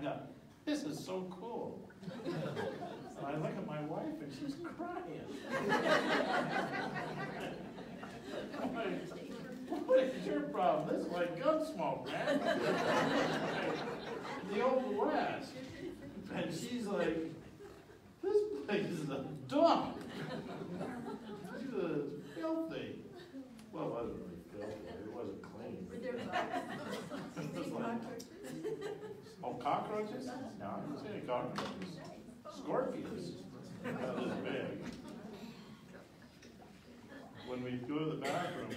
thought, this is so cool. And I look at my wife, and she's crying. I'm like, what is your problem? This is like Gunsmoke, man. The Old West. And she's like, this place is a dump. This is filthy. Well, it wasn't really filthy. It wasn't clean. Were there bugs? Oh, cockroaches? No, I didn't see any cockroaches. Scorpions. That was big. When we go to the bathroom,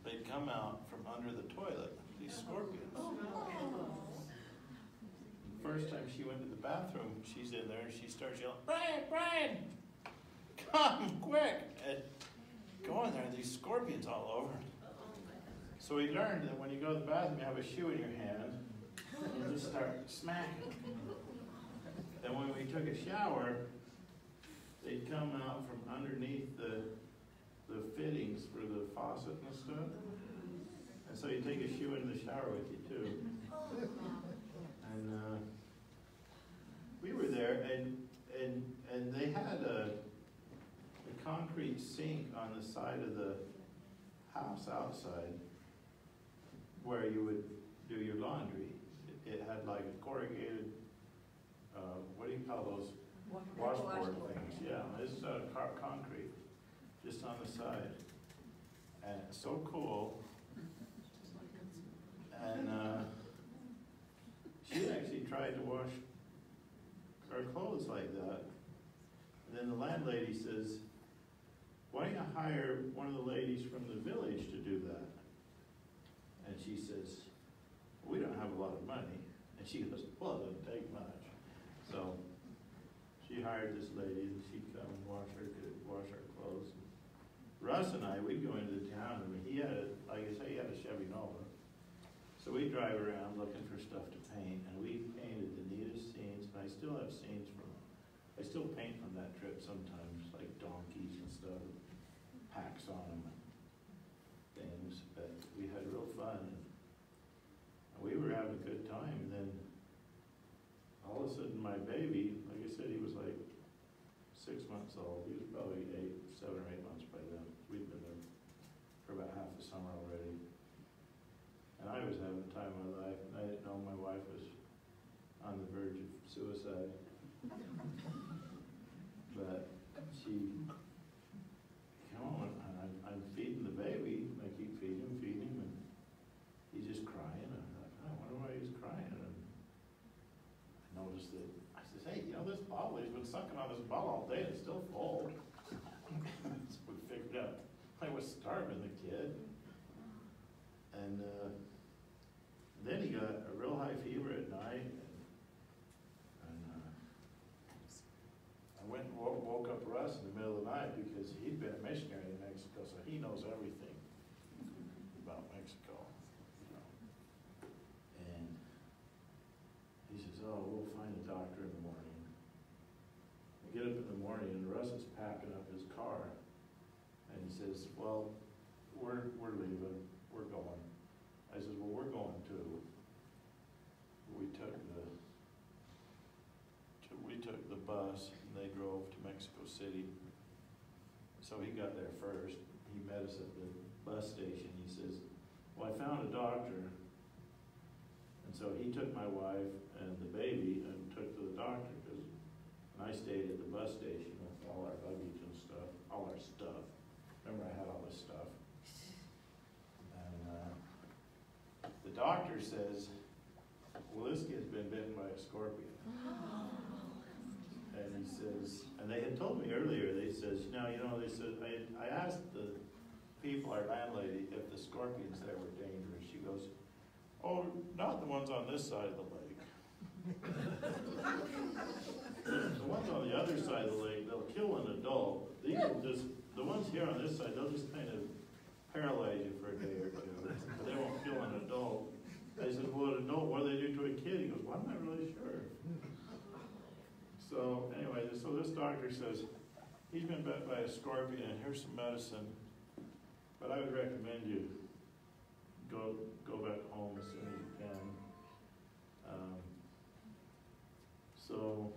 they'd come out from under the toilet, these scorpions. First time she went to the bathroom, she's in there and she starts yelling, Brian, come quick. And go in there, these scorpions all over. So we learned that when you go to the bathroom, you have a shoe in your hand, and you just start smacking. Then when we took a shower, they'd come out from underneath the the fittings for the faucet and stuff. And so you take a shoe into the shower with you too. And we were there, and they had a concrete sink on the side of the house outside where you would do your laundry. It had like a corrugated, what do you call those? Washboard things. Yeah, it's concrete, just on the side. And it's so cool. And she actually tried to wash our clothes like that. And then the landlady says, why don't you hire one of the ladies from the village to do that? And she says, we don't have a lot of money. And she goes, well, it doesn't take much. So she hired this lady, and she'd come and wash our clothes. Russ and I, we'd go into the town, and he had, like I say, he had a Chevy Nova. So we drive around looking for stuff to paint, and we painted the neatest scenes, and I still have scenes I still paint from that trip sometimes, like donkeys and stuff, packs on them and things, but we had real fun. And we were having a good time, and then all of a sudden my baby, like I said, he was like 6 months old. He was probably 7 or 8 months by then. We'd been there for about half the summer already. And I was having the time of my life, and I didn't know my wife was on the verge of suicide. But she, come on, and I'm feeding the baby, and I keep feeding him, and he's just crying. And I thought, I wonder why he's crying. And I noticed that, I said, hey, you know, this bottle, he's been sucking on this bottle all day, and it's still full. So we figured out I was starving the kid. And then he got a real high fever at night, and I went and woke up Russ in the middle of the night because he'd been a missionary in Mexico, so he knows everything about Mexico. You know. And he says, oh, we'll find a doctor in the morning. I get up in the morning, and Russ is packing up his car, and he says, well, we're leaving, we're going. I said, well, we're going too. We took the bus, and they drove to Mexico City. So he got there first. He met us at the bus station. He says, well, I found a doctor. And so he took my wife and the baby and took to the doctor, and I stayed at the bus station with all our luggage and stuff, all our stuff. Remember, I had all this stuff. The doctor says, well, this kid's been bitten by a scorpion. And he says, and they had told me earlier, they says, now, you know, they said, I asked the people, our landlady, if the scorpions there were dangerous. She goes, oh, not the ones on this side of the lake. The ones on the other side of the lake, they'll kill an adult. These will just, the ones here on this side, they'll just kind of paralyze you for a day or two, but they won't kill an adult. I said, well, an adult, what do they do to a kid? He goes, well, I'm not really sure. So anyway, so this doctor says, he's been bit by a scorpion, and here's some medicine, but I would recommend you go back home as soon as you can. So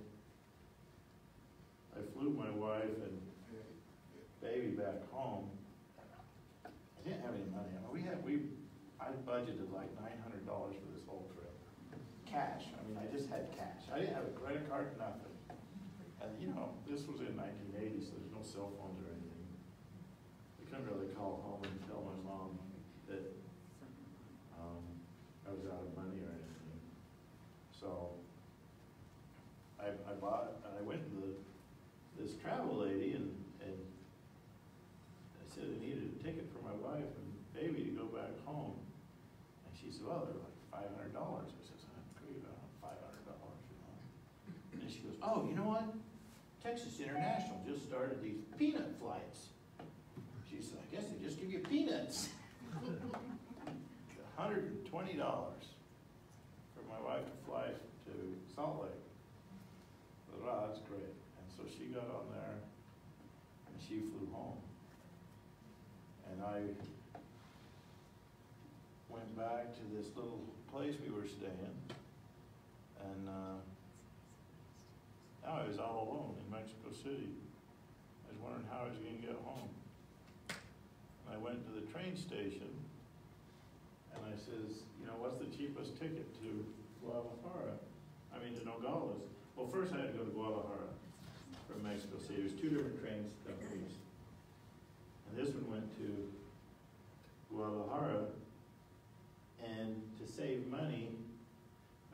I flew my wife and baby back home. I didn't have any money. I mean, I budgeted like $900 for this whole trip. Cash. I mean, I just had cash. I didn't have a credit card, nothing. And you know, this was in 1980, so there's no cell phones or anything. We couldn't really call home and tell my mom that I was out of money or anything. So I went to this travel lady and I said I needed a ticket for my wife and baby to go back home. And she said, well, they're like $500. I said, I'm great, I don't have $500, you know. And she goes, oh, you know what? Texas International just started these peanut flights. She said, I guess they just give you peanuts. $120 for my wife to fly to Salt Lake. I thought, wow, that's great. And so she got on there and she flew home. And I went back to this little place we were staying, and now I was all alone in Mexico City. I was wondering how I was going to get home. And I went to the train station, and I says, you know, what's the cheapest ticket to Guadalajara? I mean, to Nogales. Well, first I had to go to Guadalajara from Mexico City. There's two different trains companies. And this one went to Guadalajara, and to save money,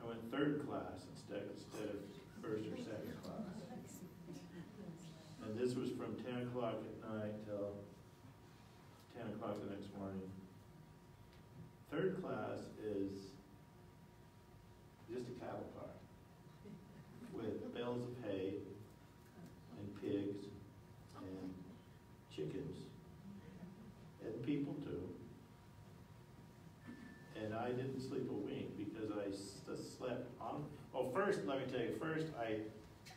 I went third class instead of first or second class. And this was from 10 o'clock at night till 10 o'clock the next morning. Third class is just a cattle car with bales of hay and pigs and chickens and people too. And I didn't sleep a wink because I slept on. Well, first, let me tell you, first I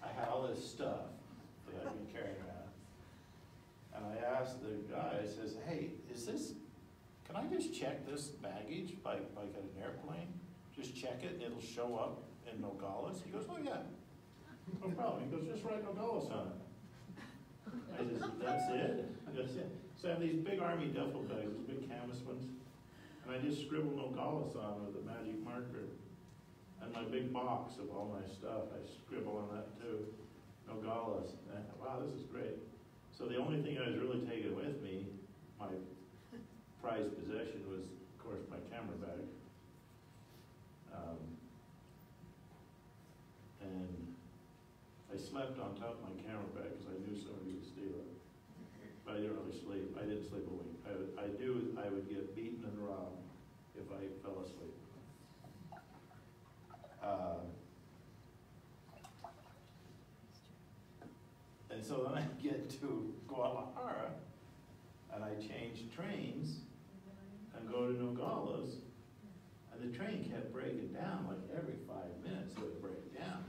had all this stuff that I've been carrying around. And I asked the guy, I says, hey, can I just check this baggage like at an airplane? Just check it and it'll show up in Nogales? He goes, oh yeah, no problem. He goes, just write Nogales on it. I says, that's it? That's it. So I have these big army duffel bags, these big canvas ones, and I just scribble Nogales on with a magic marker. And my big box of all my stuff, I scribble on that too, Nogales. And I thought, wow, this is great. So the only thing I was really taking with me, my prized possession, was, of course, my camera bag. And I slept on top of my camera bag because I knew somebody would steal it. But I didn't really sleep. I didn't sleep a wink. I knew I would get beaten and robbed if I fell asleep. And so then I get to Guadalajara, and I change trains and go to Nogales, and the train kept breaking down. Like every 5 minutes it would break down.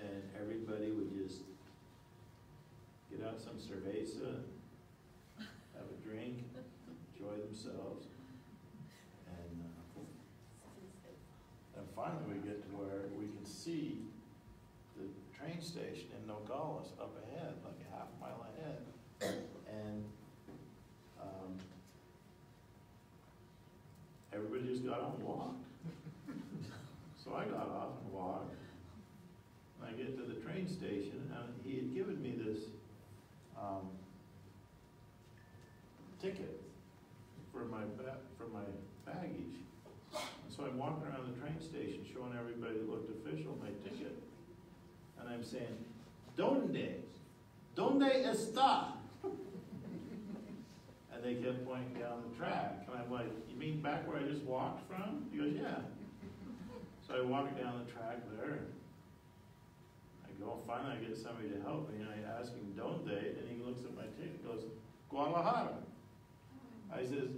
And everybody would just get out some cerveza, have a drink, enjoy themselves. And finally we get to where we can see the train station in Nogales up ahead, like a half mile ahead. And everybody just got on and walked. So I got off and walked. And I get to the train station, and he had given me this ticket for my baggage. And so I'm walking around the train station showing everybody that looked official my ticket. And I'm saying, ¿Dónde está? And they kept pointing down the track. And I'm like, you mean back where I just walked from? He goes, yeah. So I walk down the track there. I go, finally I get somebody to help me. And I ask him, ¿Dónde? And he looks at my ticket and goes, Guadalajara. I says,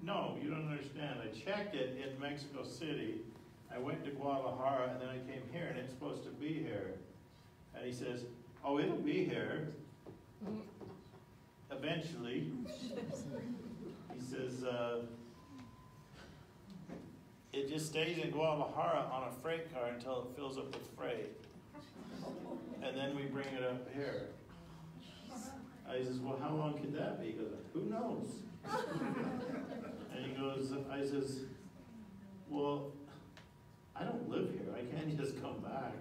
no, you don't understand. I checked it in Mexico City. I went to Guadalajara, and then I came here, and it's supposed to be here. And he says, oh, it'll be here eventually. He says, it just stays in Guadalajara on a freight car until it fills up with freight. And then we bring it up here. I says, well, how long could that be? He goes, who knows? And he goes, I says, well, I don't live here. I can't just come back.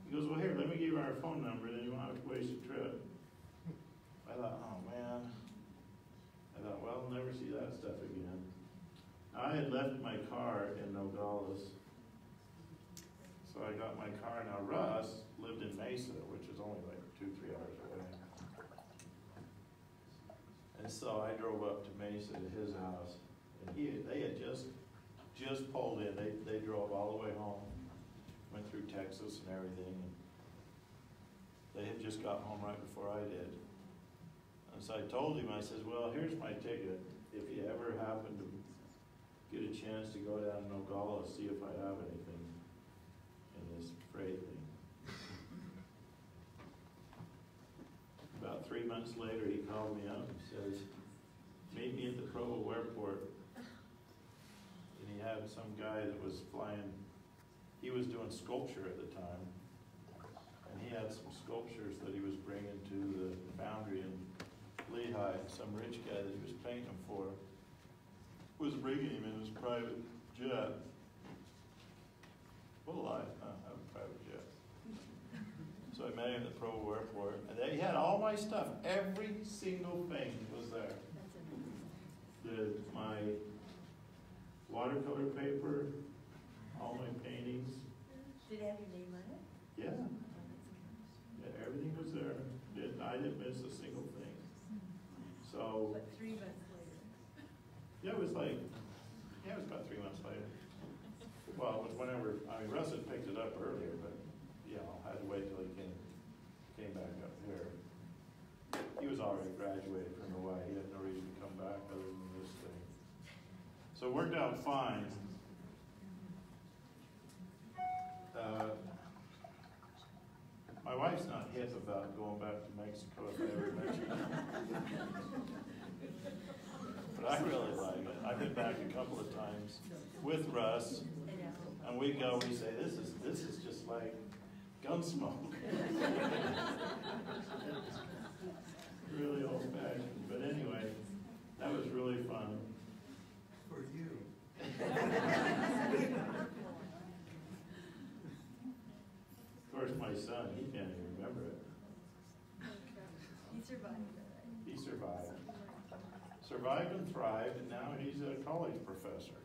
He goes, well, here, let me give you our phone number, then you won't have to waste your trip. I thought, oh, man. I thought, well, I'll never see that stuff again. I had left my car in Nogales. So I got my car. Now, Russ lived in Mesa, which is only like 2-3 hours away. And so I drove up to Mesa to his house. And they had just pulled in. They drove all the way home. Went through Texas and everything. And they had just got home right before I did. And so I told him, I says, well, here's my ticket. If you ever happen to get a chance to go down to Nogales, see if I have anything in this freight thing. About 3 months later, he called me up and says, meet me at the Provo airport. And he had some guy that was flying, he was doing sculpture at the time. And he had some sculptures that he was bringing to the foundry in Lehigh. Some rich guy that he was painting them for was bringing him in his private jet. What a lie, huh? Have a private jet. So I met him at the Provo airport, and he had all my stuff. Every single thing was there. My watercolor paper, all my paintings. Did it have your name on it? Yeah. Yeah, everything was there. I didn't miss a single thing. So. But 3 months later. Yeah, it was about 3 months later. Well, it was whenever, Russ had picked it up earlier, but, I had to wait till he came back up here. He was already graduated from Hawaii. He had no reason to come back other than this thing. So it worked out fine. My wife's not hip about going back to Mexico if I ever mention it. But I really like it. I've been back a couple of times with Russ, and we say, this is just like Gunsmoke. Really old fashioned. But anyway, that was really fun. For you. Of course, my son, he can't even remember it. He survived. He survived. Survived and thrived, and now he's a college professor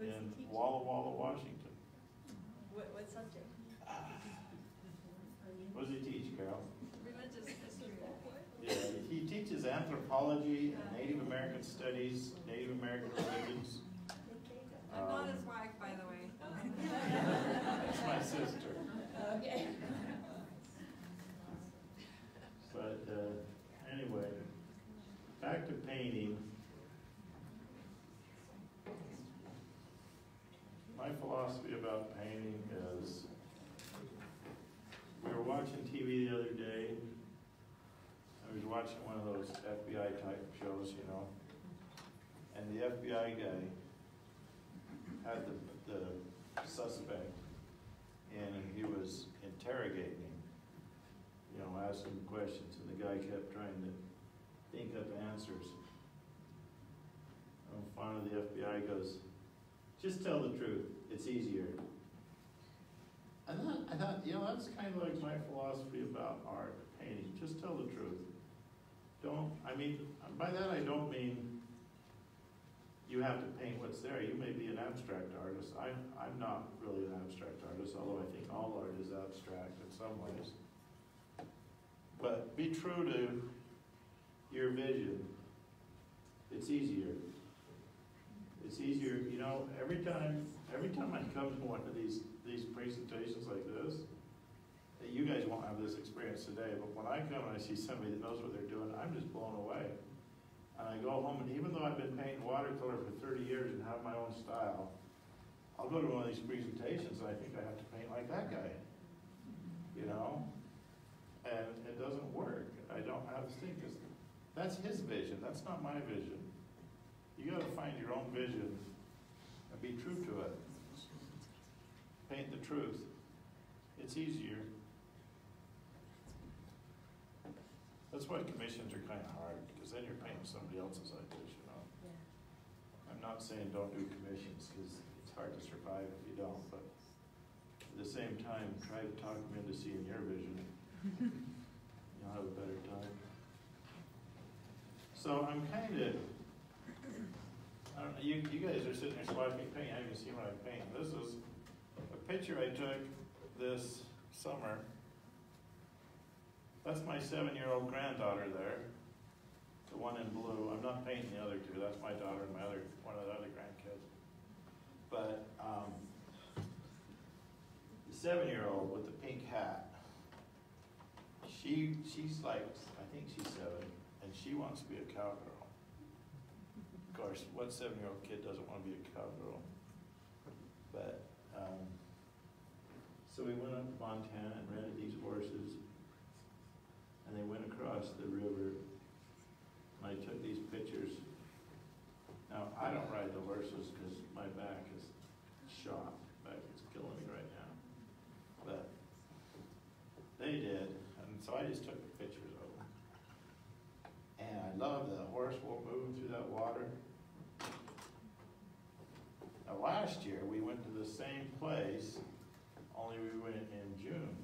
in Walla Walla, Washington. What subject? What does he teach, Carol? Religious history. Yeah, he teaches anthropology and Native American studies, Native American religions. I'm not his wife, by the way. That's my sister. Okay. But anyway, back to painting. My philosophy about painting is, we were watching TV the other day. I was watching one of those FBI type shows, and the FBI guy had the suspect in, and he was interrogating him, asking him questions, and the guy kept trying to think up answers. And finally the FBI goes, just tell the truth, it's easier. And I thought, that's kind of like my philosophy about art, painting. Just tell the truth. By that I don't mean you have to paint what's there. You may be an abstract artist. I'm not really an abstract artist, although I think all art is abstract in some ways. But be true to your vision. It's easier. It's easier, every time I come to one of these presentations like this, you guys won't have this experience today, but when I come and I see somebody that knows what they're doing, I'm just blown away. And I go home, and even though I've been painting watercolor for 30 years and have my own style, I'll go to one of these presentations and I think I have to paint like that guy, and it doesn't work. I don't have this thing, because that's his vision, that's not my vision. You gotta find your own vision and be true to it. Paint the truth. It's easier. That's why commissions are kind of hard, because then you're painting somebody else's ideas, I'm not saying don't do commissions, because it's hard to survive if you don't, but at the same time, try to talk them into seeing your vision. You'll have a better time. So I'm kind of, you guys are sitting there watching me paint. I haven't seen what I paint. This is a picture I took this summer. That's my 7-year-old granddaughter there, the one in blue. I'm not painting the other two. That's my daughter and one of the other grandkids. But the 7-year-old with the pink hat, she's like, I think she's 7, and she wants to be a cowgirl. Of course, what 7-year-old kid doesn't want to be a cowgirl? But, so we went up to Montana and rented these horses, and they went across the river. I took these pictures. Now, I don't ride the horses because my back is shot. My back is killing me right now. But they did, and so I just took the pictures of them. And I love that the horse won't move through that water. Now, last year, we went to the same place, only we went in June.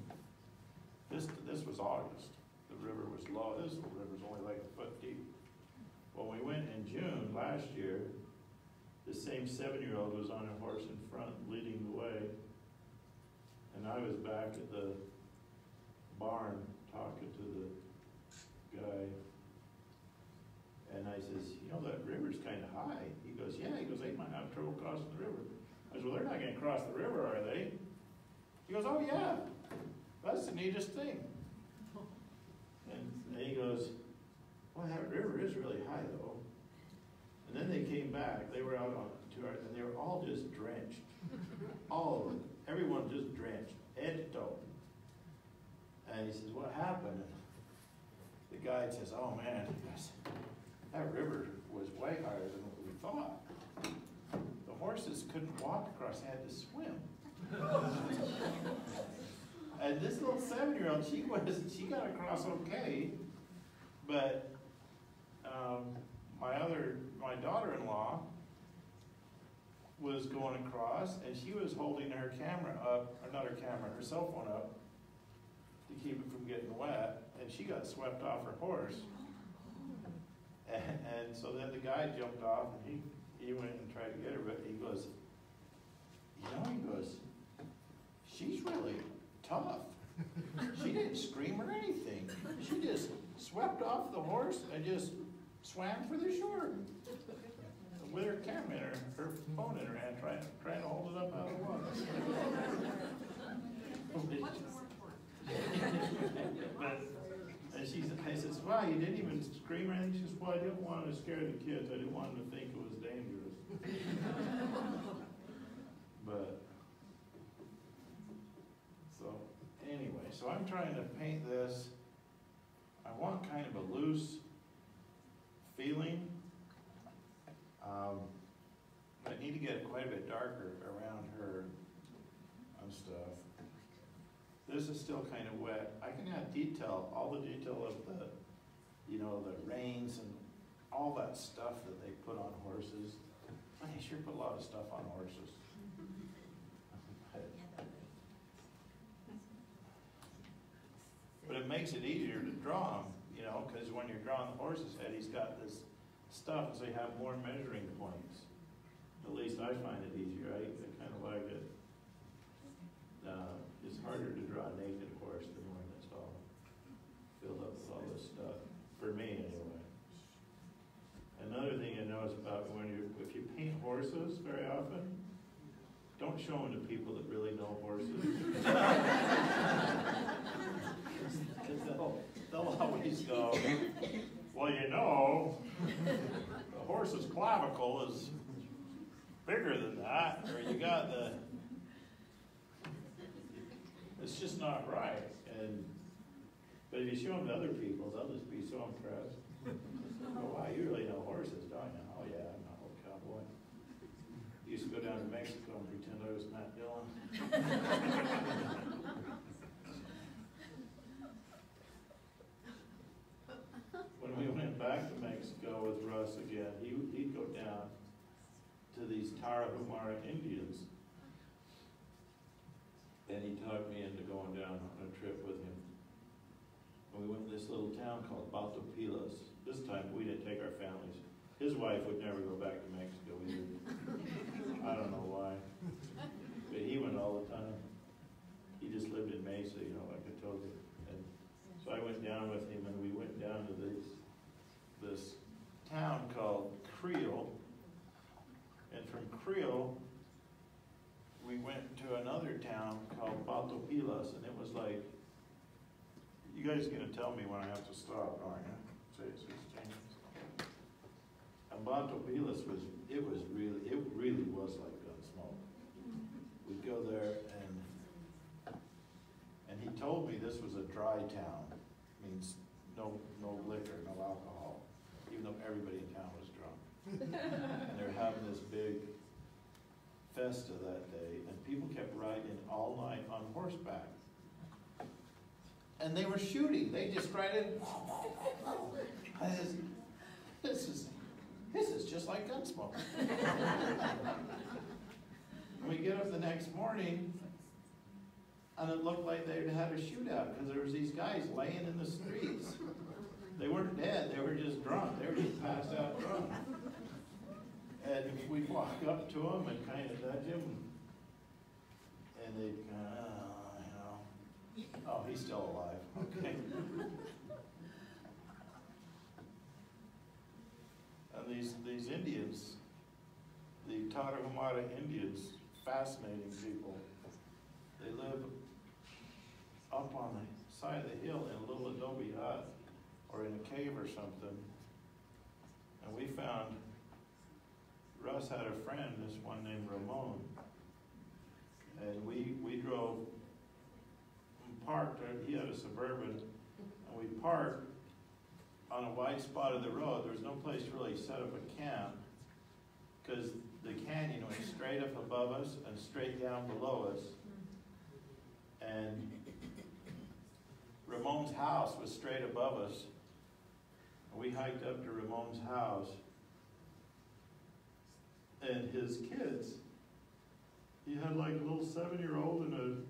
This was August. The river was low. This river was only like a foot deep. When we went in June last year, the same 7-year-old was on a horse in front leading the way. And I was back at the barn talking to the guy. And I says, you know, that river's kind of high. He goes, yeah. He goes, they might have trouble crossing the river. I said, well, they're not going to cross the river, are they? He goes, oh, yeah. That's the neatest thing. And he goes, well, that river is really high, though. And then they came back. They were out on tour, and they were all just drenched. All of them. Everyone just drenched, head to toe. And he says, what happened? And the guide says, oh, man, that river was way higher than what we thought. The horses couldn't walk across, they had to swim. And this little 7-year-old, she got across okay, but my daughter-in-law was going across, and she was holding her camera up, or not her camera, her cell phone up, to keep it from getting wet, and she got swept off her horse. And so then the guy jumped off, and he went and tried to get her, but he goes, she's really tough. She didn't scream or anything. She just swept off the horse and just swam for the shore with her camera in her phone in her hand, trying to hold it up out of the water. And I says, wow, you didn't even scream or anything? She says, well, I didn't want to scare the kids. I didn't want them to think it was dangerous. But, so, anyway, so I'm trying to paint this. I want kind of a loose feeling. I need to get it quite a bit darker around her and stuff. This is still kind of wet. I can add detail, all the detail of the, the reins and all that stuff that they put on horses. They sure put a lot of stuff on horses. But it makes it easier to draw them, because when you're drawing the horse's head, he's got this stuff, so you have more measuring points. At least I find it easier. I kind of like it. It's harder to draw a naked horse than one that's all filled up with all this stuff. For me, anyway. Another thing I notice about if you paint horses very often, don't show them to people that really know horses. Because they'll always go, well, the horse's clavicle is bigger than that, or you got it's just not right. But if you show them to other people, they'll just be so impressed. Oh, wow, you really know horses, don't you? Oh, yeah, I'm not a little cowboy. I used to go down to Mexico and pretend I was Matt Dillon. When we went back to Mexico with Russ again, he'd go down to these Tarahumara Indians. And he talked me into going down on a trip with him. And we went to this little town called Baltopilas. This time we didn't take our families. His wife would never go back to Mexico either. I don't know why. But he went all the time. He just lived in Mesa, like I told you. And so I went down with him, and we went down to this town called Creel. And from Creel, we went to another town called Baltopilas, and it was like, you guys are going to tell me when I have to stop, aren't you? Say it's changing. And Baltopilas it really was like Gunsmoke. We'd go there, and he told me this was a dry town, means no liquor, no alcohol, even though And they're having this big festa that day, and people kept riding in all night on horseback. And they were shooting. They just ride in. This is just like Gunsmoke. We get up the next morning, and it looked like they'd had a shootout because there was these guys laying in the streets. They weren't dead. They were just drunk. They were just passed out drunk. And we walk up to them and kind of nudge him, and they kind of, oh, he's still alive. Okay. And these Indians, the Tarahumara Indians, fascinating people. They live up on the side of the hill in a little adobe hut or in a cave or something. And we found, Russ had a friend, this one named Ramon, and we drove and parked, he had a Suburban, and we parked on a wide spot of the road. There was no place to really set up a camp because the canyon went straight up above us and straight down below us. And Ramon's house was straight above us. And we hiked up to Ramon's house. And his kids, he had like a little 7-year-old and an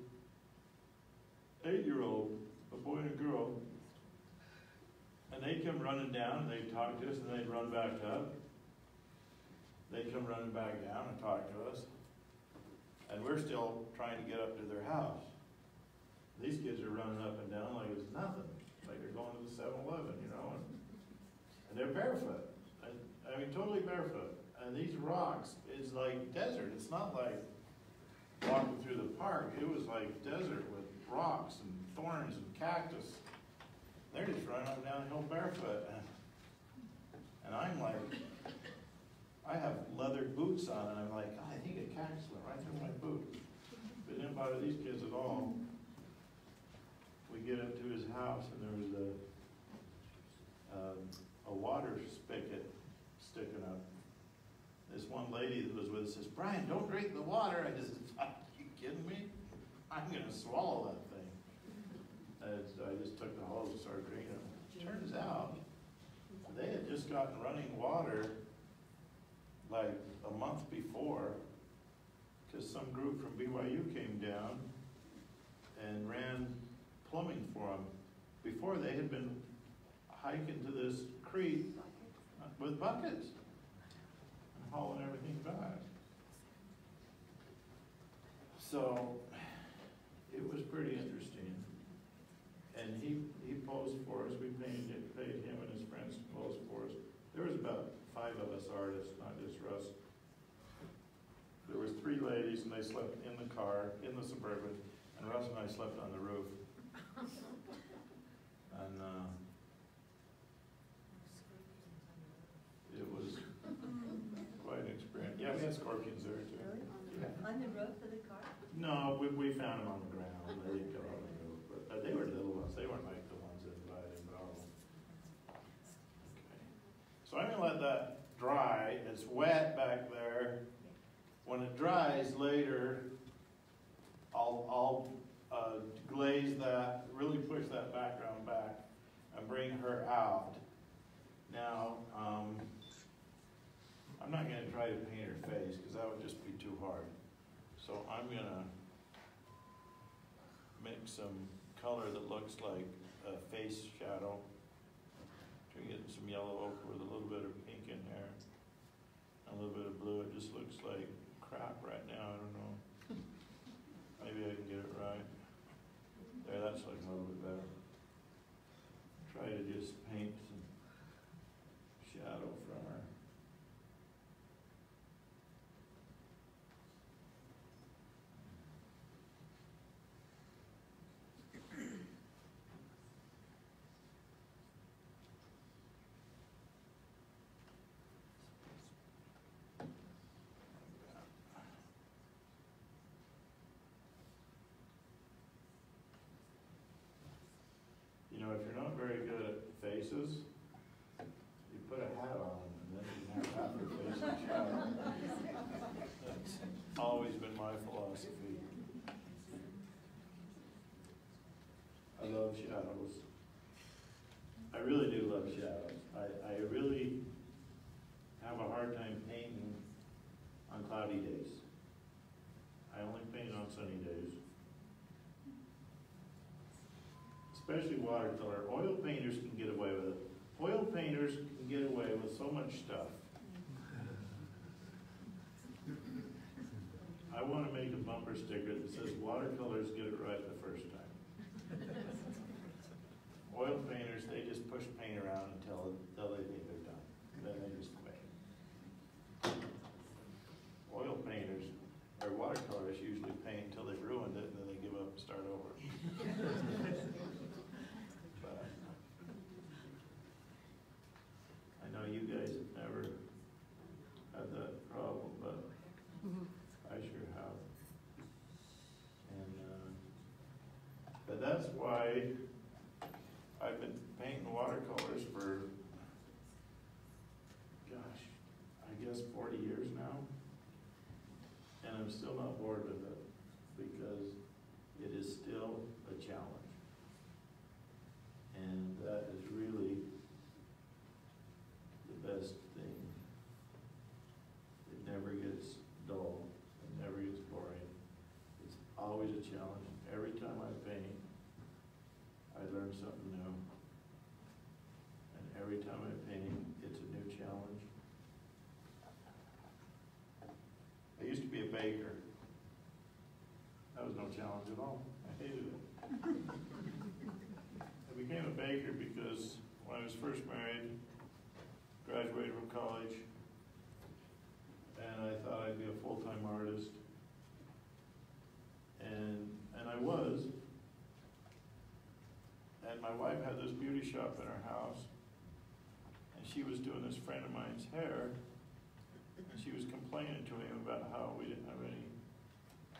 8-year-old, a boy and a girl. And they'd come running down and they'd talk to us and they'd run back up. They'd come running back down and talk to us. And we're still trying to get up to their house. These kids are running up and down like it's nothing. Like they're going to the 7-Eleven, you know. And they're barefoot. I mean, totally barefoot. And these rocks is like desert. It's not like walking through the park. It was like desert with rocks and thorns and cactus. They're just running up and down the hill barefoot. And I'm like, I have leather boots on, and I'm like, oh, I think a cactus went right through my boot. But didn't bother these kids at all. We get up to his house, and there was a water spigot sticking up. This one lady that was with us says, Brian, don't drink the water. I just, are you kidding me? I'm going to swallow that thing. And I just took the hose and started drinking it. Turns out, they had just gotten running water like a month before because some group from BYU came down and ran plumbing for them. Before they had been hiking to this creek with buckets and hauling everything back. So it was pretty interesting. And he posed for us. We paid him and his friends to pose for us. There was about 5 of us artists, not just Russ. There was 3 ladies, and they slept in the car, in the Suburban, and Russ and I slept on the roof. And it was quite an experience. Yeah, we had scorpions there too. Yeah. On the roof of the car? No, we found them on the ground. They didn't go on the roof, but they were little ones. They weren't like the ones that invited in Bravo. Okay. So I'm gonna let that dry. It's wet back there. When it dries later, I'll glaze that, really push that background back, and bring her out. Now, I'm not going to try to paint her face because that would just be too hard. So I'm going to mix some color that looks like a face shadow. Try to get some yellow ochre with a little bit of pink in there, a little bit of blue. It just looks like crap right now. I don't know. Maybe I can get it right. There, that's looking a little bit better. Try to just paint some shadow from her. You know, if you're not very good at faces, you put a hat on and then you have half your face. my philosophy. I love shadows. I really do love shadows. I really have a hard time painting on cloudy days. I only paint on sunny days. Especially watercolor. Oil painters can get away with it. Oil painters can get away with so much stuff. I want to make a bumper sticker that says watercolors get it right the first time. Oil painters, they just push paint around until they think they're done. Then they just quit. Oil painters, or watercolorists usually paint until they've ruined it and then they give up and start over. But I know you guys have never had that problem, but I sure have. And but that's why I've been painting watercolors for, gosh, I guess 40 years now. And I'm still not bored with it because it is still a challenge. And that is really the best thing. It never gets dull. It never gets boring. It's always a challenge. Every time I paint, I learn something new. And every time I paint, it's a new challenge. I used to be a baker. That was no challenge at all. I hated it. I became a baker because when I was first married, graduated from college, and I thought I'd be a full-time artist. And I was. And my wife had this beauty shop in her house, and she was doing this friend of mine's hair, and she was complaining to him about how we didn't have any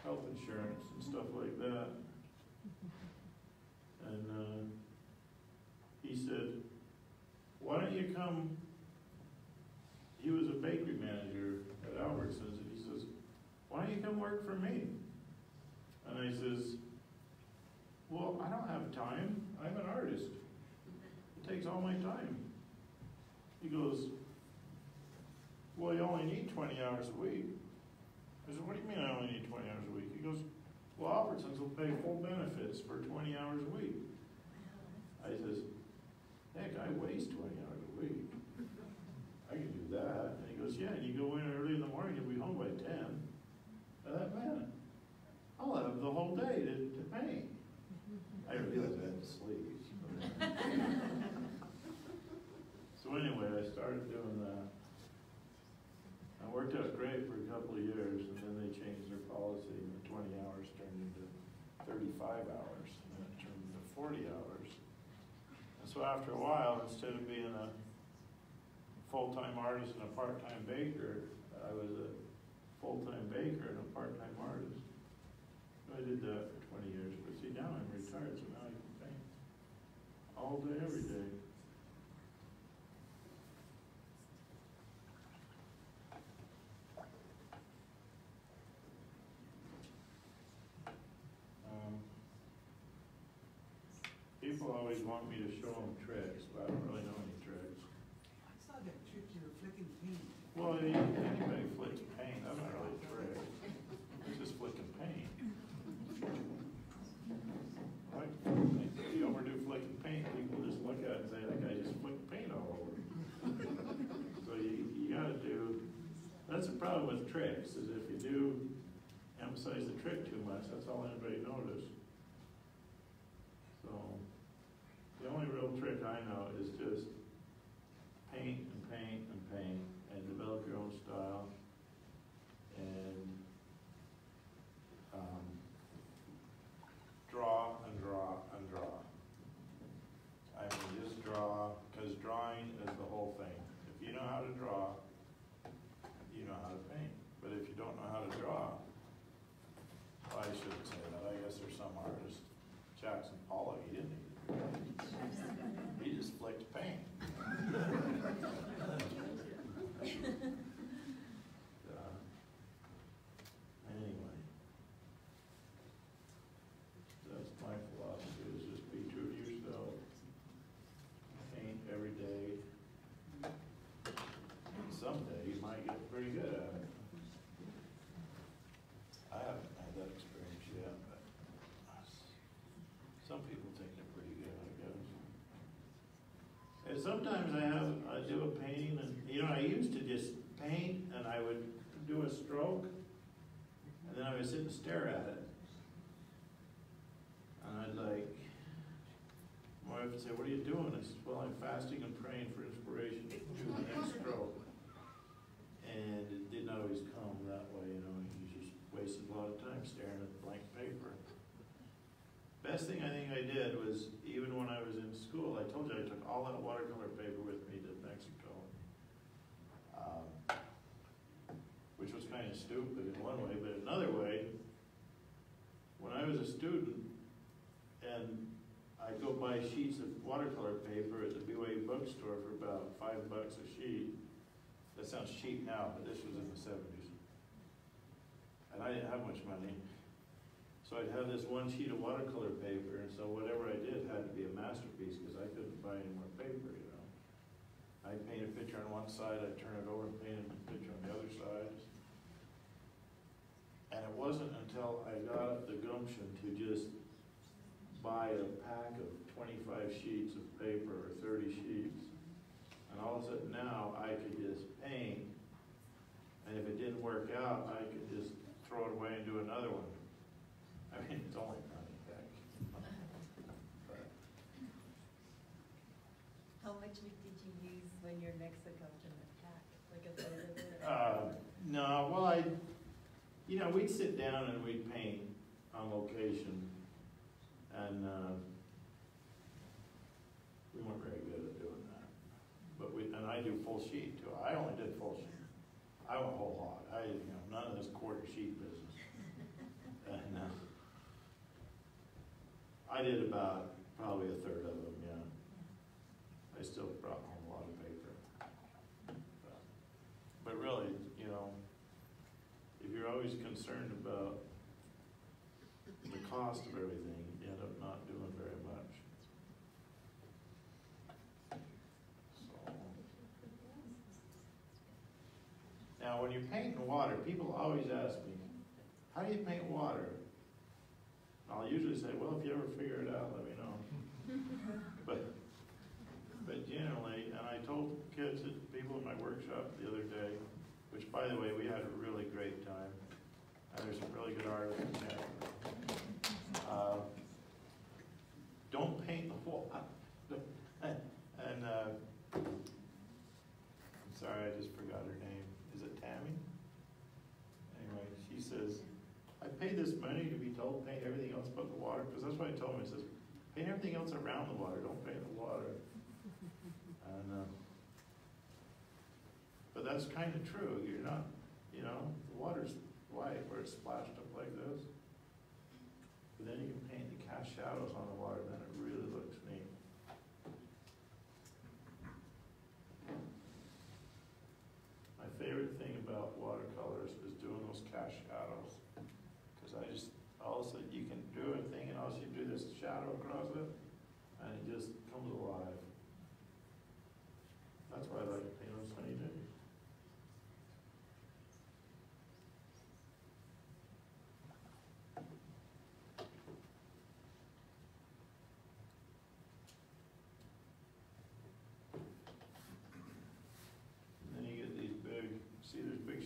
health insurance and stuff like that. And he said, why don't you come, he was a bakery manager at Albertsons, and he says, why don't you come work for me? And I says, well, I don't have time. I'm an artist. It takes all my time. He goes, well, you only need 20 hours a week. I said, what do you mean I only need 20 hours a week? He goes, well, Albertsons will pay full benefits for 20 hours a week. I says, heck, I waste 20 hours a week. I can do that. And he goes, yeah, and you go in early in the morning, you'll be home by 10. I thought, man, I'll have the whole day to paint. I realized I had to sleep. So anyway, I started doing that. It worked out great for a couple of years, and then they changed their policy, and the 20 hours turned into 35 hours, and then it turned into 40 hours. And so after a while, instead of being a full-time artist and a part-time baker, I was a full-time baker and a part-time artist. I did that for 20 years, but see, now I'm retired, so now I can paint all day, every day. People always want me to show them tricks, but I don't really know any tricks. I saw that trick you were flicking paint. Well, anybody flicks paint, that's not really a trick. It's just flicking paint. Right? If you overdo flicking paint, people just look at it and say, that guy just flicked paint all over. So you gotta do, that's the problem with tricks, is if you do emphasize the trick too much, that's all anybody notices. So, the only real trick I know is just paint and paint and paint and develop your own style and draw and draw and draw. I mean, just draw, because drawing is the whole thing. If you know how to draw, you know how to paint. But if you don't know how to draw, well, I shouldn't say that. I guess there's some artists. Jackson Pollock, he didn't. He just flicked paint. sometimes I do a painting, and I used to just paint, and I would do a stroke, and then I would sit and stare at it. And I'd like, my wife would say, "What are you doing?" I said, "Well, I'm fasting and praying for inspiration to do the next stroke." And it didn't always come that way, you just wasted a lot of time staring at blank paper. Best thing I think I did was, even when I was in school, I told you I took all that watercolor paper with me to Mexico. Which was kind of stupid in one way, but another way, when I was a student, and I'd go buy sheets of watercolor paper at the BYU bookstore for about $5 a sheet. That sounds cheap now, but this was in the 70s. And I didn't have much money. So I'd have this one sheet of watercolor paper, and so whatever I did had to be a masterpiece because I couldn't buy any more paper, I'd paint a picture on one side, I'd turn it over and paint a picture on the other side. And it wasn't until I got up the gumption to just buy a pack of 25 sheets of paper or 30 sheets. And all of a sudden now I could just paint, and if it didn't work out, I could just throw it away and do another one. I mean, it's only money, heck. But How much did you use when you're in Mexico to pack? Like a third of it? No, well, we'd sit down and we'd paint on location, and we weren't very good at doing that. But and I do full sheet too. I only did full sheet. I went whole hog. None of this quarter sheet business. And I did about probably a third of them. Yeah. I still brought home a lot of paper. But really, if you're always concerned about the cost of everything, you end up not doing very much. So. Now, when you're painting water, people always ask me, "How do you paint water?" I'll usually say, "Well, if you ever figure it out, let me know." But generally, and I told people in my workshop the other day, which, by the way, we had a really great time. And there's some really good artists in there. Don't paint the wall. And I'm sorry, I just forgot her name. Is it Tammy? Anyway, she says, "I pay this money to be told paint everything else but the water," because that's what I told him. He says, "Paint everything else around the water. Don't paint the water." And but that's kind of true. You're not, the water's white where it's splashed up like this. But then you can paint the cast shadows on the water, then it really looks neat. My favorite thing about watercolors is doing those cast shadows. Because all of a sudden you can do a thing and all of a sudden you do this shadow across it, and it just comes alive. That's why I like to paint on sunny days.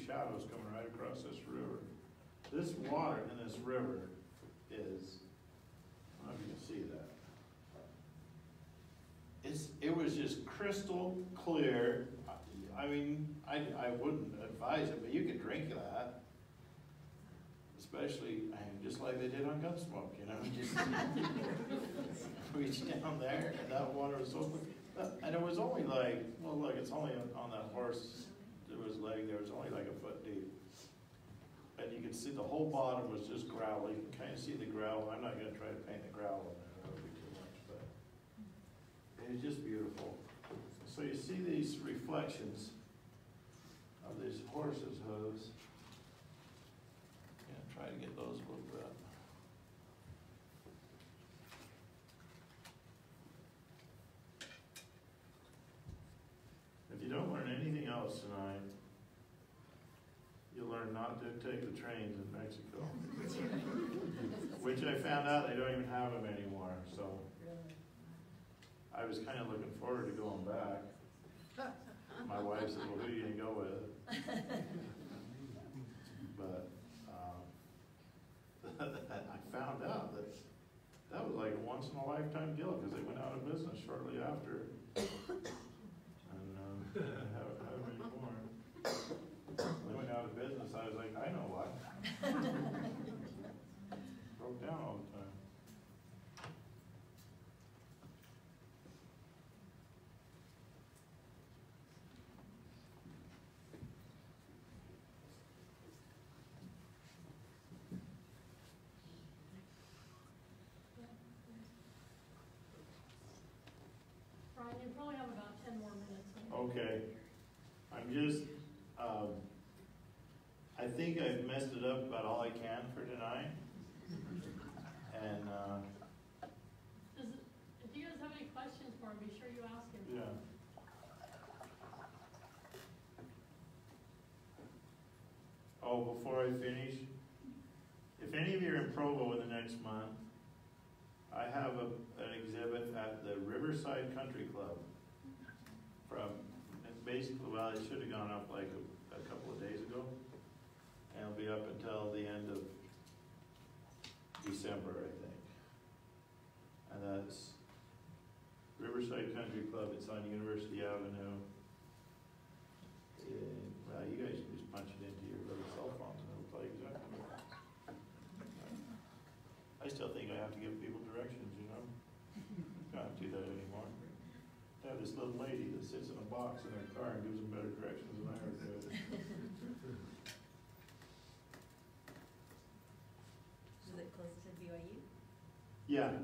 Shadows coming right across this river. This water in this river is, I don't know if you can see that. It was just crystal clear. I mean, I wouldn't advise it, but you could drink that. Especially, just like they did on Gunsmoke, just reach down there, and that water was so clear. And it was only like, well, look, it's only on that horse. His leg there was only like a foot deep, and you could see the whole bottom was just gravel. You can kind of see the gravel. I'm not going to try to paint the gravel in there; that would be too much. But it's just beautiful. So you see these reflections of these horses' hooves. Yeah, try to get those a little bit. If you don't learn anything else tonight, you'll learn not to take the trains in Mexico. Which I found out they don't even have them anymore. So I was kind of looking forward to going back. My wife said, well, who are you gonna go with? But I found out that was like a once-in-a-lifetime deal, because they went out of business shortly after. And they didn't have them anymore. They went out of business. I was like, I know why. Broke down all the time. Brian, you probably have about 10 more minutes. Okay. I'm just, I think I've messed it up about all I can for tonight. And, if you guys have any questions for him, be sure you ask him. yeah. Oh, before I finish, if any of you are in Provo in the next month, I have an exhibit at the Riverside Country Club basically, well, it should have gone up like a couple of days ago. And it'll be up until the end of December, I think. And that's Riverside Country Club. It's on University Avenue. Well, you guys can just punch it into your little cell phones and it'll tell you exactly what. I still think I have to give people directions, you know. Can't do that anymore. I have this little lady that sits in a box in her car and gives them better directions than I ever could. Is it close to BYU? Yeah.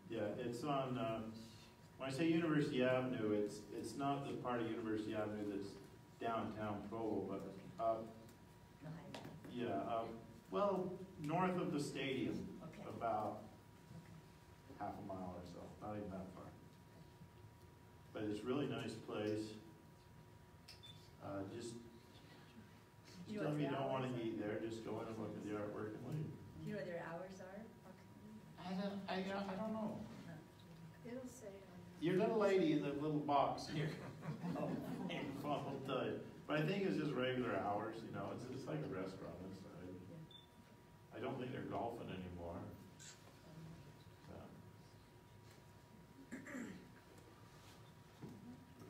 Yeah, it's on, when I say University Avenue, it's not the part of University Avenue that's downtown Provo, but up, well, north of the stadium, about half a mile or so, not even that far. But it's a really nice place. Just tell me you don't want to eat there, just go in and look at the artwork and leave. Do you know what their hours are? I don't know. It'll say. Your little lady in the little box here. I'll tell you. But I think it's just regular hours, you know, it's like a restaurant inside. I don't think they're golfing anymore. So.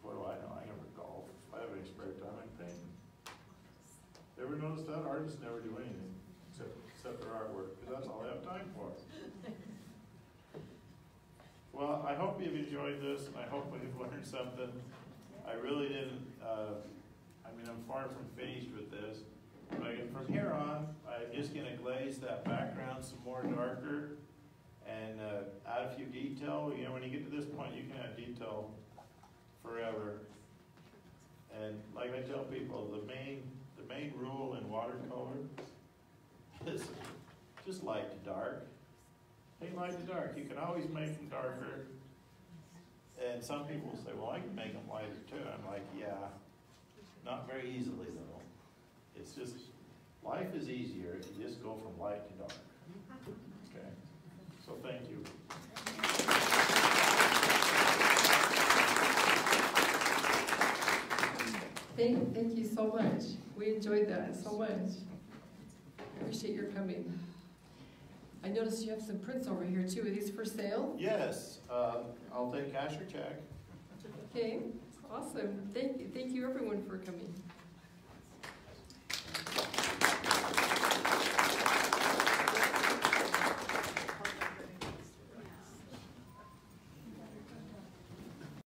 What do I know? I never golf. If I have any spare time, I paint. Ever notice that? Artists never do anything except their artwork, because that's all they have time for. Well, I hope you've enjoyed this, and I hope you've learned something. I really didn't, I'm far from finished with this. But from here on, I'm just going to glaze that background some more darker and add a few detail. You know, when you get to this point, you can add detail forever. And like I tell people, the main rule in watercolor is just light to dark. Paint light to dark. You can always make them darker. And some people say, well, I can make them lighter too. I'm like, yeah, not very easily though. It's just, life is easier if you just go from light to dark. Okay, so thank you. Thank you so much. We enjoyed that so much. Appreciate your coming. I noticed you have some prints over here too. Are these for sale? Yes, I'll take cash or check. Okay, awesome. Thank you everyone for coming.